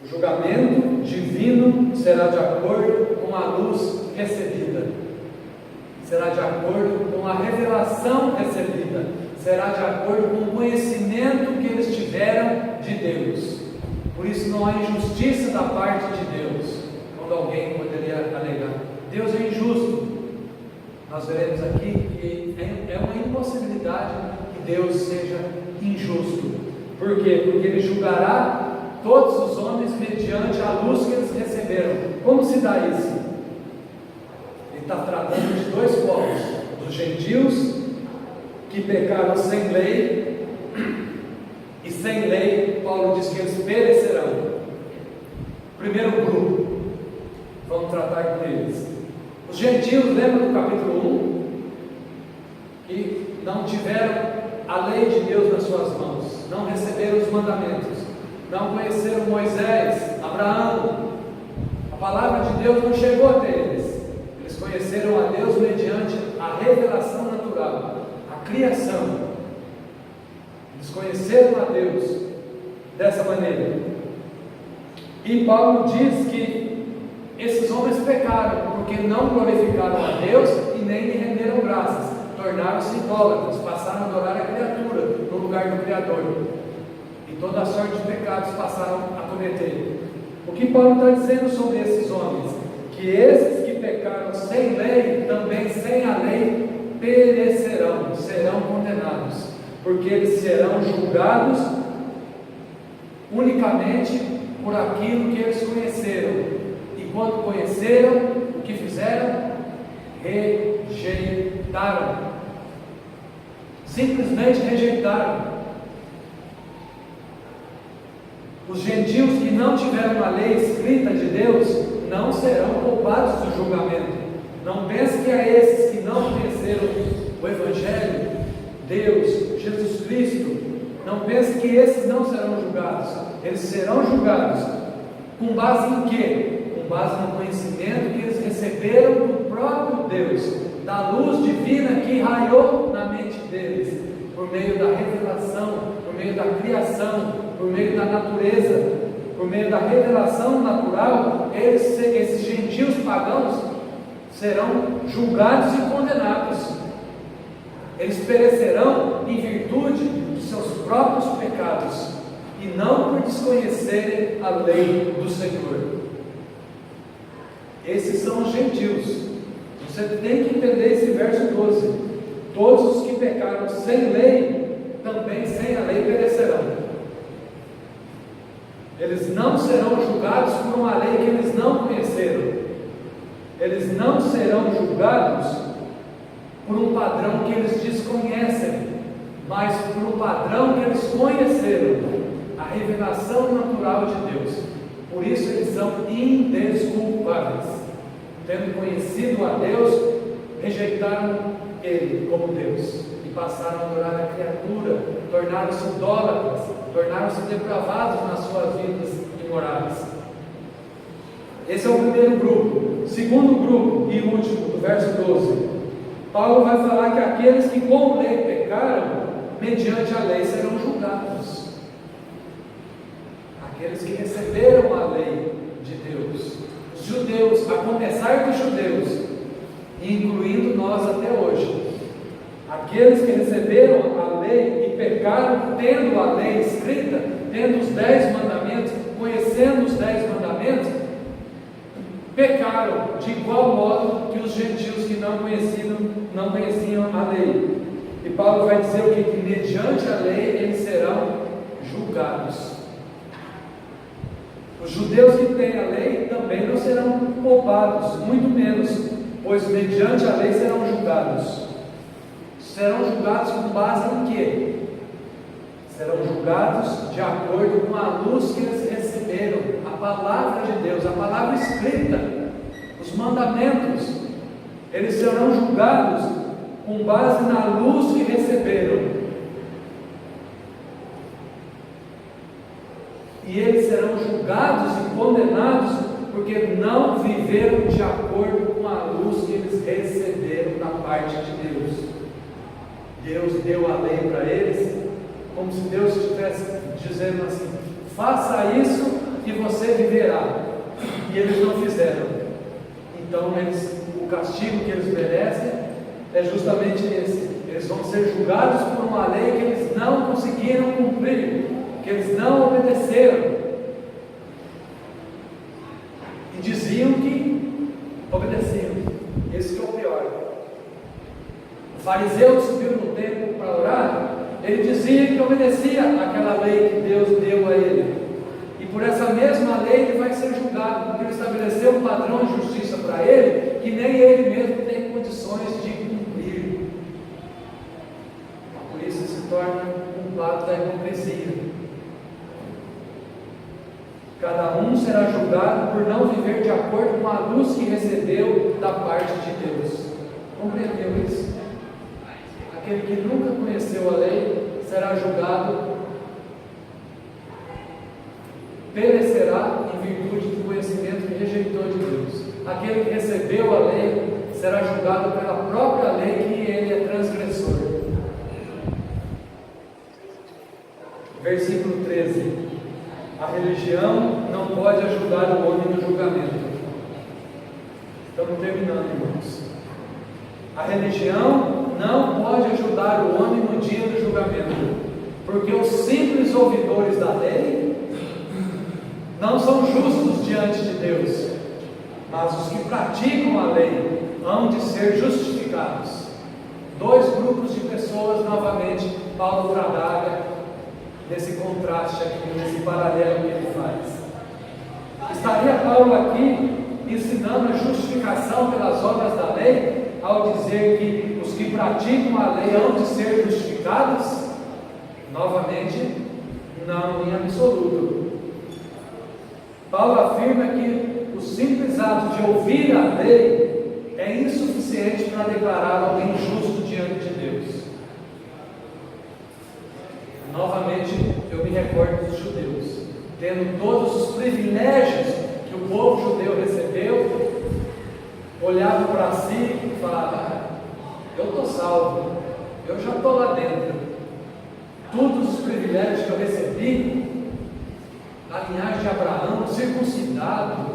O julgamento divino será de acordo com a luz recebida, será de acordo com a revelação recebida, será de acordo com o conhecimento que eles tiveram de Deus. Por isso não há injustiça da parte de Deus, quando alguém poderia alegar: Deus é injusto. Nós veremos aqui que é uma impossibilidade que Deus seja injusto. Por quê? Porque Ele julgará todos os homens mediante a luz que eles receberam. Como se dá isso? Ele está tratando de dois povos: dos gentios, que pecaram sem lei, e sem lei, Paulo diz que eles perecerão. Primeiro grupo, vamos tratar com eles. Os gentios, lembra do capítulo 1? Que não tiveram a lei de Deus nas suas mãos, não receberam os mandamentos, não conheceram Moisés, Abraão. A palavra de Deus não chegou até eles. Eles conheceram a Deus mediante a revelação natural, a criação. Eles conheceram a Deus dessa maneira. E Paulo diz que esses homens pecaram porque não glorificaram a Deus e nem lhe renderam graças, tornaram-se idólatras, passaram a adorar a criatura no lugar do Criador, e toda a sorte de pecados passaram a cometer. O que Paulo está dizendo sobre esses homens? Que esses que pecaram sem lei, também sem a lei, perecerão, serão condenados, porque eles serão julgados unicamente por aquilo que eles conheceram. E quando conheceram, o que fizeram? rejeitaram. Simplesmente rejeitaram. Os gentios que não tiveram a lei escrita de Deus não serão poupados do julgamento. Não pense que a esses que não conheceram o Evangelho, Deus, Jesus Cristo, não pense que esses não serão julgados. Eles serão julgados com base em quê? Com base no conhecimento que eles receberam do próprio Deus, da luz divina que raiou na mente deles, por meio da revelação, por meio da criação, por meio da natureza, por meio da revelação natural. Esses gentios pagãos serão julgados e condenados. Eles perecerão em virtude dos seus próprios pecados e não por desconhecerem a lei do Senhor. Esses são os gentios. Você tem que entender esse verso 12. Todos os que pecaram sem lei, também sem a lei perecerão. Eles não serão julgados por uma lei que eles não conheceram. Eles não serão julgados por um padrão que eles desconhecem, mas por um padrão que eles conheceram, a revelação natural de Deus. Por isso eles são indesculpáveis. Tendo conhecido a Deus, rejeitaram Ele como Deus e passaram a adorar a criatura, tornaram-se idólatras, tornaram-se depravados nas suas vidas imorais. Esse é o primeiro grupo. Segundo grupo e último, do verso 12, Paulo vai falar que aqueles que com lei pecaram, mediante a lei serão julgados. Aqueles que receberam a lei de Deus, os judeus, a começar dos judeus, incluindo nós até hoje, aqueles que receberam a lei e pecaram tendo a lei escrita, tendo os 10 mandamentos, conhecendo os 10 mandamentos, pecaram de igual modo que os gentios que não conheciam a lei. E Paulo vai dizer o que? Que mediante a lei eles serão julgados. Os judeus que têm a lei também não serão poupados, muito menos, pois mediante a lei serão julgados. Serão julgados com base em quê? Serão julgados de acordo com a luz que eles receberam, a palavra de Deus, a palavra escrita, os mandamentos. Eles serão julgados com base na luz que receberam. E eles serão julgados e condenados porque não viveram de acordo com a luz que eles receberam da parte de Deus. Deus deu a lei para eles, como se Deus estivesse dizendo assim: faça isso e você viverá. E eles não fizeram. Então o castigo que eles merecem é justamente esse. Eles vão ser julgados por uma lei que eles não conseguiram cumprir, que eles não obedeceram. E diziam que obedeciam. Esse que é o pior. O fariseu subiu no templo para orar, ele dizia que obedecia àquela lei que Deus deu a ele. E por essa mesma lei ele vai ser julgado, porque ele estabeleceu um padrão de justiça para ele, que nem ele mesmo tem condições de cumprir. Por isso ele se torna culpado da hipocrisia. Cada um será julgado por não viver de acordo com a luz que recebeu da parte de Deus. Compreendeu isso? Aquele que nunca conheceu a lei será julgado, perecerá em virtude do conhecimento que rejeitou de Deus. Aquele que recebeu a lei será julgado pela própria lei que ele é transgressor. Versículo 13. A religião não pode ajudar o homem no julgamento. Estamos terminando, irmãos. A religião não pode ajudar o homem no dia do julgamento, porque os simples ouvidores da lei não são justos diante de Deus, mas os que praticam a lei hão de ser justificados. Dois grupos de pessoas, novamente, Paulo trabalha nesse contraste aqui, nesse paralelo que ele faz. Estaria Paulo aqui ensinando a justificação pelas obras da lei? ao dizer que os que praticam a lei hão de ser justificados? Novamente, não em absoluto. Paulo afirma que o simples ato de ouvir a lei é insuficiente para declarar alguém justo diante de Deus. Novamente, eu me recordo dos judeus, tendo todos os privilégios que o povo judeu recebeu, olhava para si e falava: eu estou salvo, eu já estou lá dentro. Todos os privilégios que eu recebi, a linhagem de Abraão, circuncidado,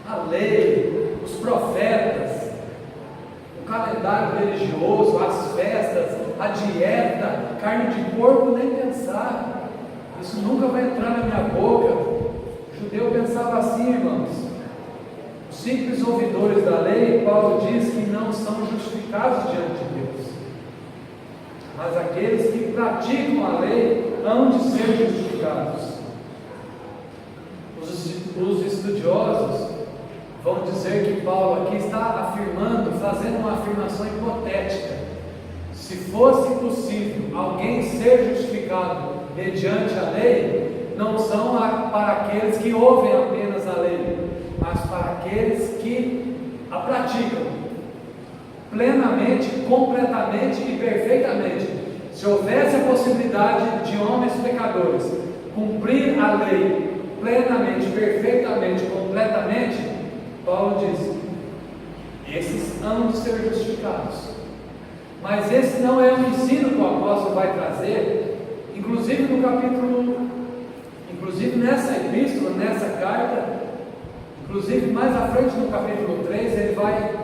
a lei, os profetas, o calendário religioso, as festas, a dieta, carne de porco, nem pensar, isso nunca vai entrar na minha boca. O judeu pensava assim, irmãos. Os simples ouvidores da lei, Paulo diz que não são justificados diante de Deus, mas aqueles que praticam a lei hão de ser justificados. Os estudiosos vão dizer que Paulo aqui está afirmando, fazendo uma afirmação hipotética. Se fosse possível alguém ser justificado mediante a lei, não são para aqueles que ouvem apenas a lei, mas para aqueles que a praticam plenamente, completamente e perfeitamente. Se houvesse a possibilidade de homens pecadores cumprir a lei plenamente, perfeitamente, completamente, Paulo diz: esses hão de ser justificados. Mas esse não é o ensino que o apóstolo vai trazer, inclusive no capítulo, inclusive nessa epístola, nessa carta, inclusive mais à frente no capítulo 3, ele vai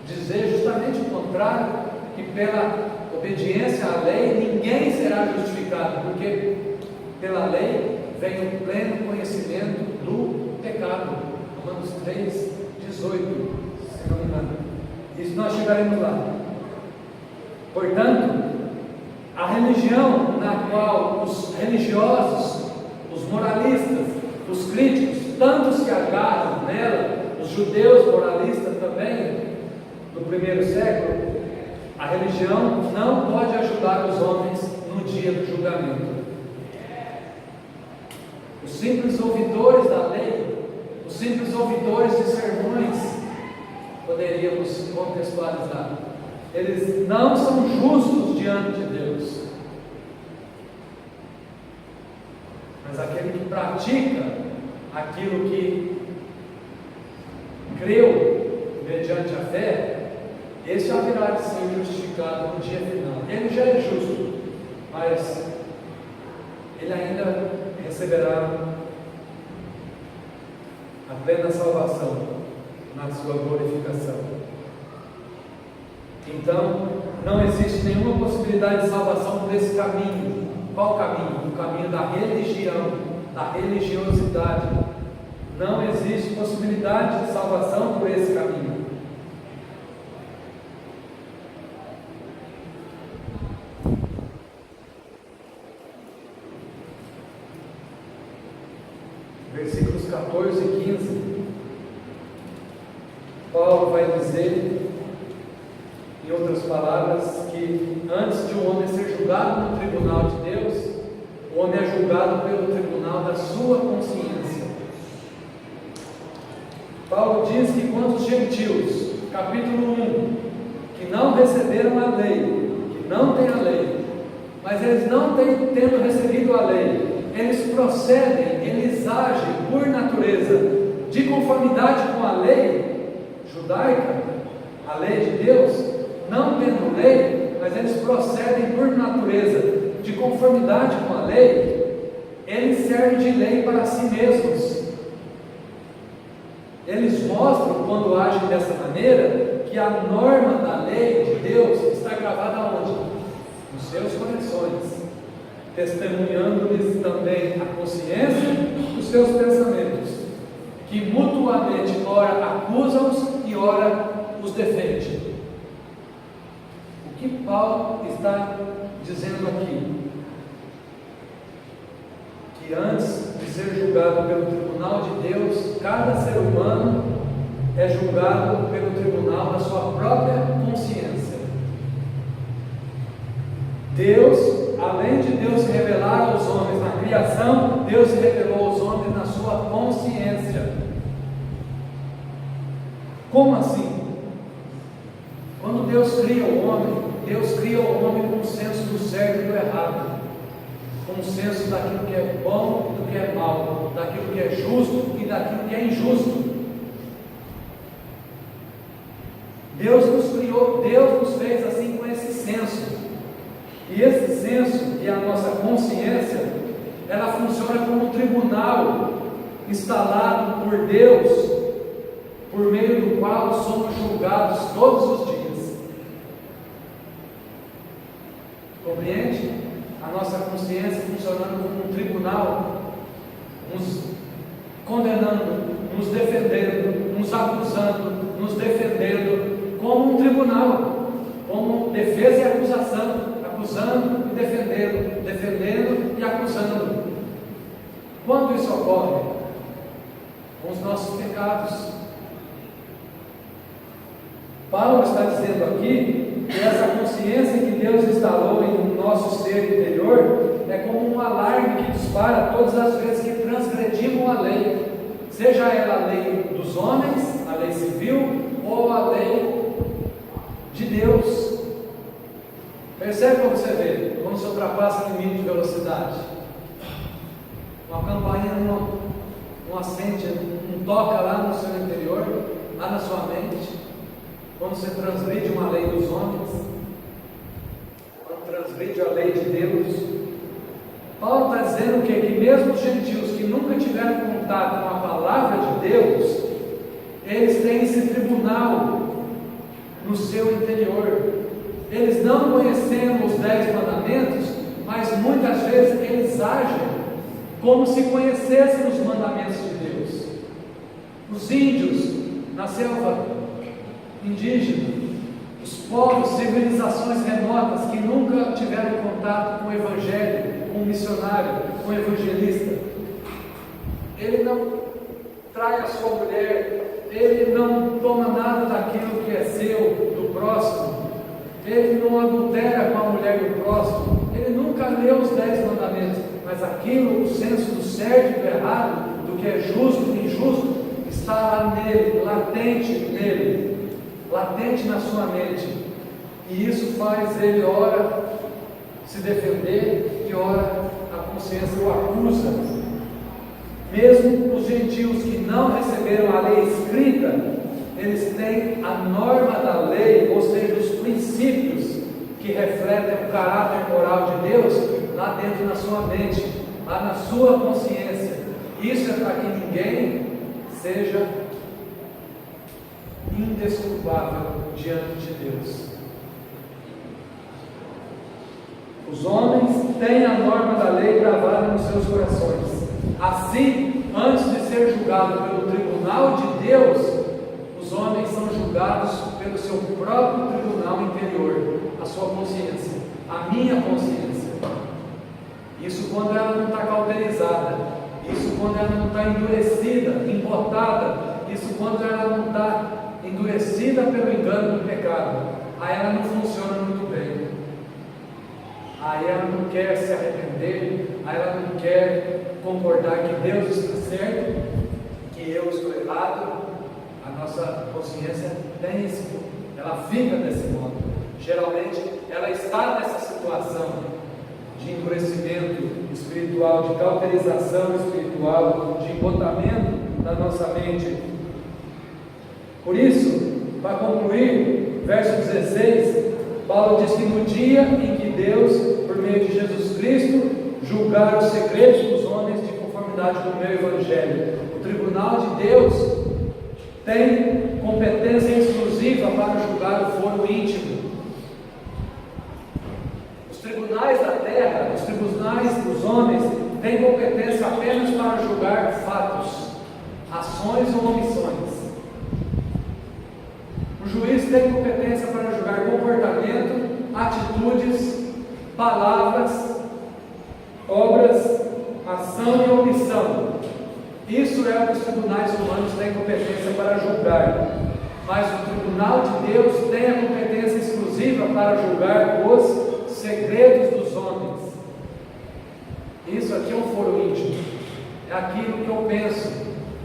dizer justamente o contrário, que pela obediência à lei ninguém será justificado, porque pela lei vem o pleno conhecimento do pecado. Romanos 3, 18, se não me engano. Isso nós chegaremos lá. Portanto, a religião na qual os religiosos, os moralistas, os críticos, tanto se agarram nela, os judeus moralistas também, no primeiro século, a religião não pode ajudar os homens no dia do julgamento. Os simples ouvidores da lei, os simples ouvidores de sermões, poderíamos contextualizar, eles não são justos diante de Deus. Mas aquele que pratica aquilo que creu mediante a fé, esse haverá de ser justificado no dia final. Ele já é justo, mas ele ainda receberá a plena salvação na sua glorificação. Então, não existe nenhuma possibilidade de salvação por esse caminho. Qual caminho? O caminho da religião, da religiosidade. Não existe possibilidade de salvação por esse caminho. Versículos 14 e 15, Paulo vai dizer, em outras palavras, que antes de um homem ser julgado no tribunal de Deus, o homem é julgado pelo tribunal da sua consciência. Paulo diz que quando os gentios, capítulo 1, que não receberam a lei, que não têm a lei, mas eles não tendo recebido a lei, eles procedem, eles agem por natureza de conformidade com a lei judaica, a lei de Deus, não tendo lei, mas eles procedem por natureza de conformidade com a lei, eles servem de lei para si mesmos. Eles mostram, quando agem dessa maneira, que a norma da lei de Deus está gravada onde? Nos seus corações, testemunhando-lhes também a consciência dos seus pensamentos, que mutuamente ora acusam-os e ora os defende. O que Paulo está dizendo aqui? Que antes de ser julgado pelo tribunal de Deus, cada ser humano é julgado julgado pelo tribunal da sua própria consciência. Deus, além de Deus se revelar aos homens na criação, Deus se revelou aos homens na sua consciência. Como assim? Quando Deus cria o homem, Deus cria o homem com um senso do certo e do errado, com um senso daquilo que é bom e do que é mal, daquilo que é justo e daquilo que é injusto. Deus nos criou, Deus nos fez assim com esse senso. E esse senso e a nossa consciência, ela funciona como um tribunal instalado por Deus, por meio do qual somos julgados todos os dias. Compreende? A nossa consciência funcionando como um tribunal, nos condenando, nos defendendo, nos acusando, nos defendendo, como um tribunal, como defesa e acusação, acusando e defendendo, defendendo e acusando. Quando isso ocorre? Com os nossos pecados. Paulo está dizendo aqui que essa consciência que Deus instalou em nosso ser interior é como um alarme que dispara todas as vezes que transgredimos a lei, seja ela a lei dos homens, a lei civil ou a lei de Deus. Percebe como você vê, quando você ultrapassa o limite de velocidade, uma campainha não acende, não toca lá no seu interior, lá na sua mente. Quando você transgride uma lei dos homens, quando transgride a lei de Deus, Paulo está dizendo que mesmo os gentios que nunca tiveram contato com a palavra de Deus, eles têm esse tribunal no seu interior. Eles não conhecendo os 10 mandamentos, mas muitas vezes eles agem como se conhecessem os mandamentos de Deus. Os índios na selva indígena, os povos, civilizações remotas que nunca tiveram contato com o evangelho, com o missionário, com o evangelista, ele não trai a sua mulher, ele não toma nada daquilo que é seu, do próximo, ele não adultera com a mulher do próximo, ele nunca leu os 10 mandamentos, mas aquilo, o senso do certo e do errado, do que é justo e injusto, está lá nele, latente na sua mente, e isso faz ele, ora, se defender, e ora, a consciência o acusa. Mesmo os gentios que não receberam a lei escrita, eles têm a norma da lei, ou seja, os princípios que refletem o caráter moral de Deus, lá dentro na sua mente, lá na sua consciência. Isso é para que ninguém seja indesculpável diante de Deus. Os homens têm a norma da lei gravada nos seus corações. Assim, antes de ser julgado pelo tribunal de Deus, os homens são julgados pelo seu próprio tribunal interior, a sua consciência, a minha consciência. Isso quando ela não está cauterizada, isso quando ela não está endurecida, embotada, isso quando ela não está endurecida pelo engano do pecado. Aí ela não funciona muito bem, aí ela não quer se arrepender, aí ela não quer concordar que Deus está certo, que eu estou errado. A nossa consciência tem esse modo, ela fica desse modo. Geralmente ela está nessa situação de endurecimento espiritual, de cauterização espiritual, de embotamento da nossa mente. Por isso, para concluir, verso 16, Paulo diz que no dia em que Deus, por meio de Jesus Cristo, julgar os segredos dos homens de conformidade com o meu Evangelho, o tribunal de Deus tem competência exclusiva para julgar o foro íntimo. Os tribunais da terra, os tribunais dos homens, têm competência apenas para julgar fatos, ações ou omissões. O juiz tem competência para julgar comportamento, atitudes, palavras, obras, ação e omissão. Isso é o que os tribunais humanos têm competência para julgar. mas o tribunal de Deus tem a competência exclusiva para julgar os segredos dos homens. Isso aqui é um foro íntimo, é aquilo que eu penso,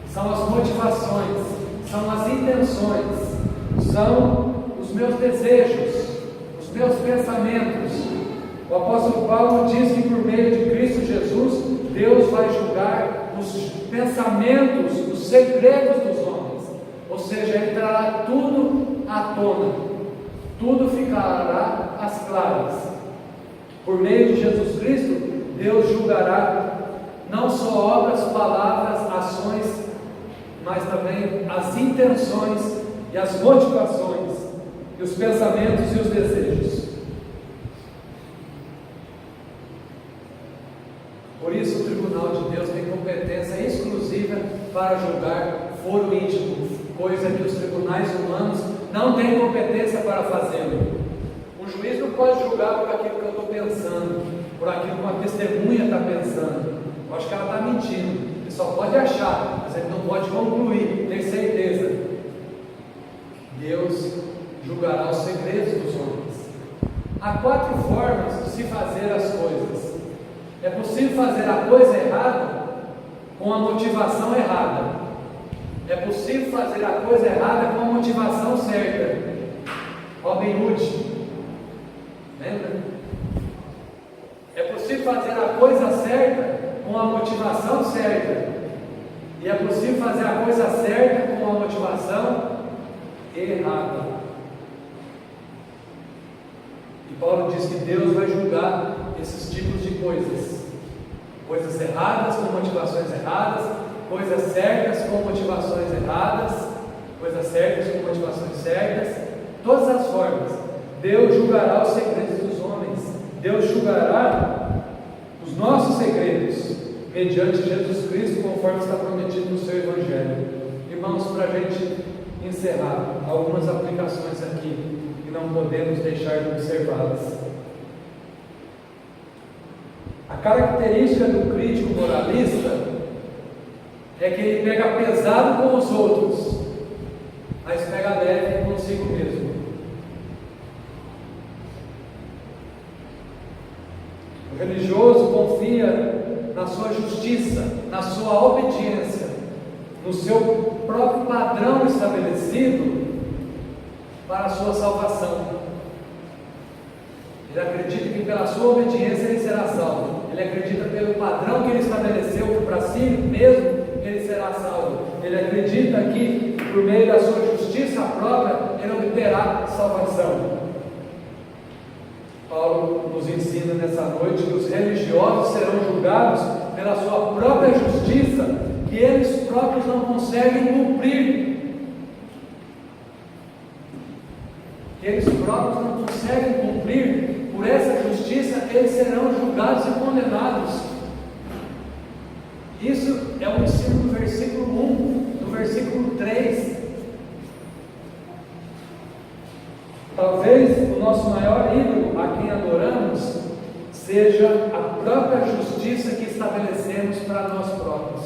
são as motivações, são as intenções, são os meus desejos, os meus pensamentos. O apóstolo Paulo diz que por meio de Cristo Jesus, Deus vai julgar os pensamentos, os segredos dos homens, ou seja, Ele trará tudo à tona, tudo ficará às claras. Por meio de Jesus Cristo, Deus julgará não só obras, palavras, ações, mas também as intenções e as motivações, e os pensamentos e os desejos. Por isso o tribunal de Deus tem competência exclusiva para julgar foro íntimo, coisa que os tribunais humanos não têm competência para fazê-lo. Um juiz não pode julgar por aquilo que eu estou pensando, por aquilo que uma testemunha está pensando. Eu acho que ela está mentindo. Ele só pode achar, mas ele não pode concluir, ter certeza. Deus julgará os segredos dos homens. Há 4 formas de se fazer as coisas. É possível fazer a coisa errada com a motivação errada. É possível fazer a coisa errada com a motivação certa. Robin Hood, lembra? É possível fazer a coisa certa com a motivação certa. E é possível fazer a coisa certa com a motivação errada. E Paulo diz que Deus vai julgar esses tipos de coisas. Coisas erradas com motivações erradas, coisas certas com motivações erradas, coisas certas com motivações certas, todas as formas. Deus julgará os segredos dos homens. Deus julgará os nossos segredos mediante Jesus Cristo, conforme está prometido no seu Evangelho. Irmãos, para a gente encerrar, algumas aplicações aqui que não podemos deixar de observá-las. A característica do crítico moralista é que ele pega pesado com os outros, mas pega leve consigo mesmo. O religioso confia na sua justiça, na sua obediência, no seu próprio padrão estabelecido para a sua salvação. Ele acredita que pela sua obediência ele será salvo. Ele acredita pelo padrão que ele estabeleceu para si mesmo, ele será salvo. Ele acredita que por meio da sua justiça própria ele obterá salvação. Paulo nos ensina nessa noite que os religiosos serão julgados pela sua própria justiça, que eles próprios não conseguem cumprir. Que eles próprios não conseguem cumprir. Por essa justiça eles serão julgados e condenados. Isso é o ensino do versículo 1, do versículo 3. Talvez o nosso maior ídolo a quem adoramos seja a própria justiça que estabelecemos para nós próprios.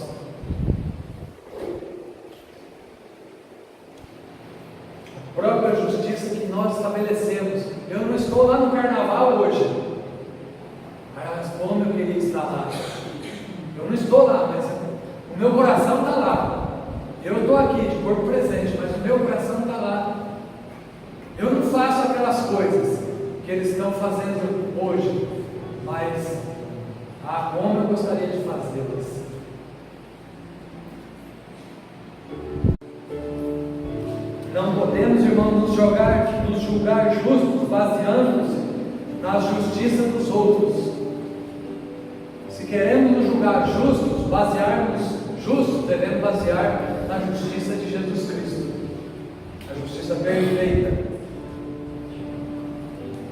A própria justiça que nós estabelecemos. Eu não estou lá no carnaval hoje, mas como eu queria estar lá. Eu não estou lá, mas o meu coração está lá. Eu estou aqui de corpo presente, mas o meu coração está lá. Eu não faço aquelas coisas que eles estão fazendo hoje, mas como eu gostaria de fazê-las. Não podemos, irmãos, nos julgar justos, baseando-nos na justiça dos outros. Se queremos nos julgar justos, devemos basear na justiça de Jesus Cristo, a justiça perfeita.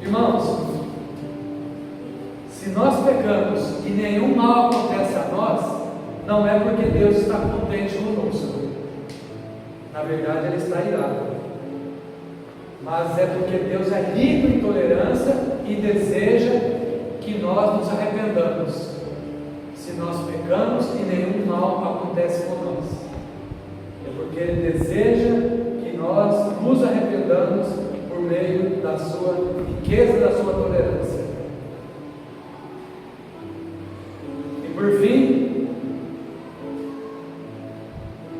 Irmãos, se nós pecamos e nenhum mal acontece a nós, não é porque Deus está contente conosco. Na verdade, Ele está irado. Mas é porque Deus é rico em tolerância e deseja que nós nos arrependamos. Se nós pecamos e nenhum mal acontece com nós, é porque Ele deseja que nós por meio da sua riqueza, da sua tolerância. E por fim,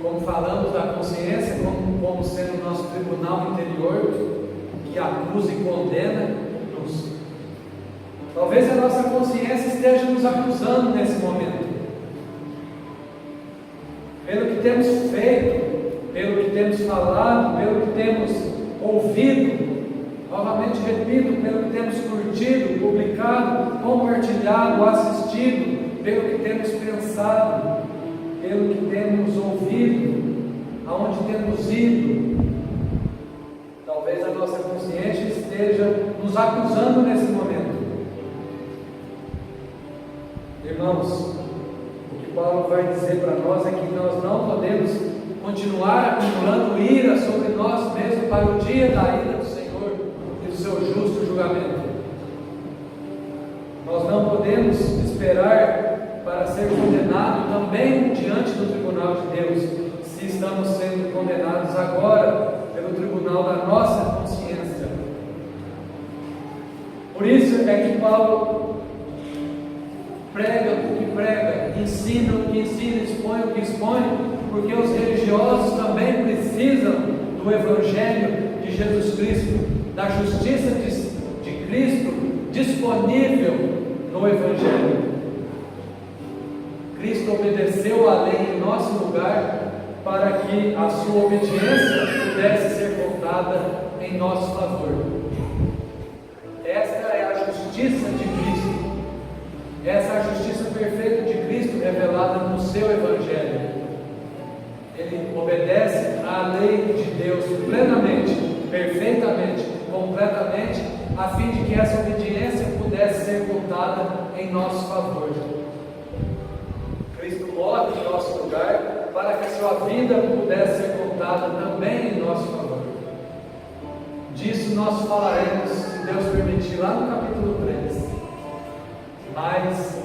como falamos da consciência como sendo o nosso tribunal interior, que acusa e condena-nos, talvez a nossa consciência esteja nos acusando nesse momento, pelo que temos feito, pelo que temos falado, pelo que temos ouvido, novamente repito, pelo que temos curtido, publicado, compartilhado, assistido, pelo que temos pensado, pelo que temos ouvido, aonde temos ido. Talvez a nossa consciência esteja nos acusando nesse momento. Irmãos, o que Paulo vai dizer para nós é que nós não podemos continuar acumulando ira sobre nós mesmos para o dia da ira do Senhor e do seu justo julgamento. Nós não podemos esperar para ser condenado também diante do tribunal de Deus, se estamos sendo condenados agora pelo tribunal da nossa consciência. Por isso é que Paulo prega o que prega, ensina o que ensina, expõe o que expõe, porque os religiosos também precisam do Evangelho de Jesus Cristo, da justiça de Cristo disponível no Evangelho. Cristo obedeceu a lei em nosso lugar para que a sua obediência pudesse ser contada em nosso favor. Esta é a justiça de Cristo. Essa é a justiça perfeita de Cristo revelada no seu Evangelho. Ele obedece à lei de Deus plenamente, perfeitamente, completamente, a fim de que essa obediência pudesse ser contada em nosso favor. Cristo morre em nosso lugar para que a sua vida pudesse ser contada também em nosso favor. Disso nós falaremos, se Deus permitir, lá no capítulo 3. Mas,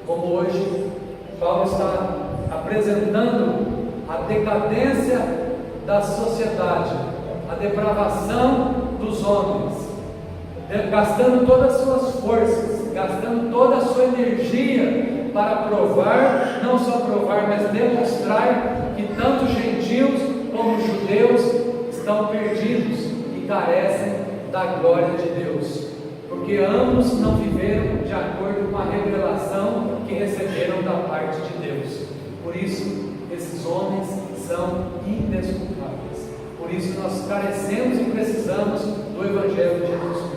como hoje Paulo está apresentando a decadência da sociedade, a depravação dos homens, gastando todas as suas forças, gastando toda a sua energia para provar, não só provar, mas demonstrar que tanto gentios como judeus estão perdidos e carecem da glória de Deus, porque ambos não viveram de acordo com a revelação que receberam da parte de Deus. Por isso, esses homens são indesculpáveis. Por isso, nós carecemos e precisamos do Evangelho de Jesus Cristo.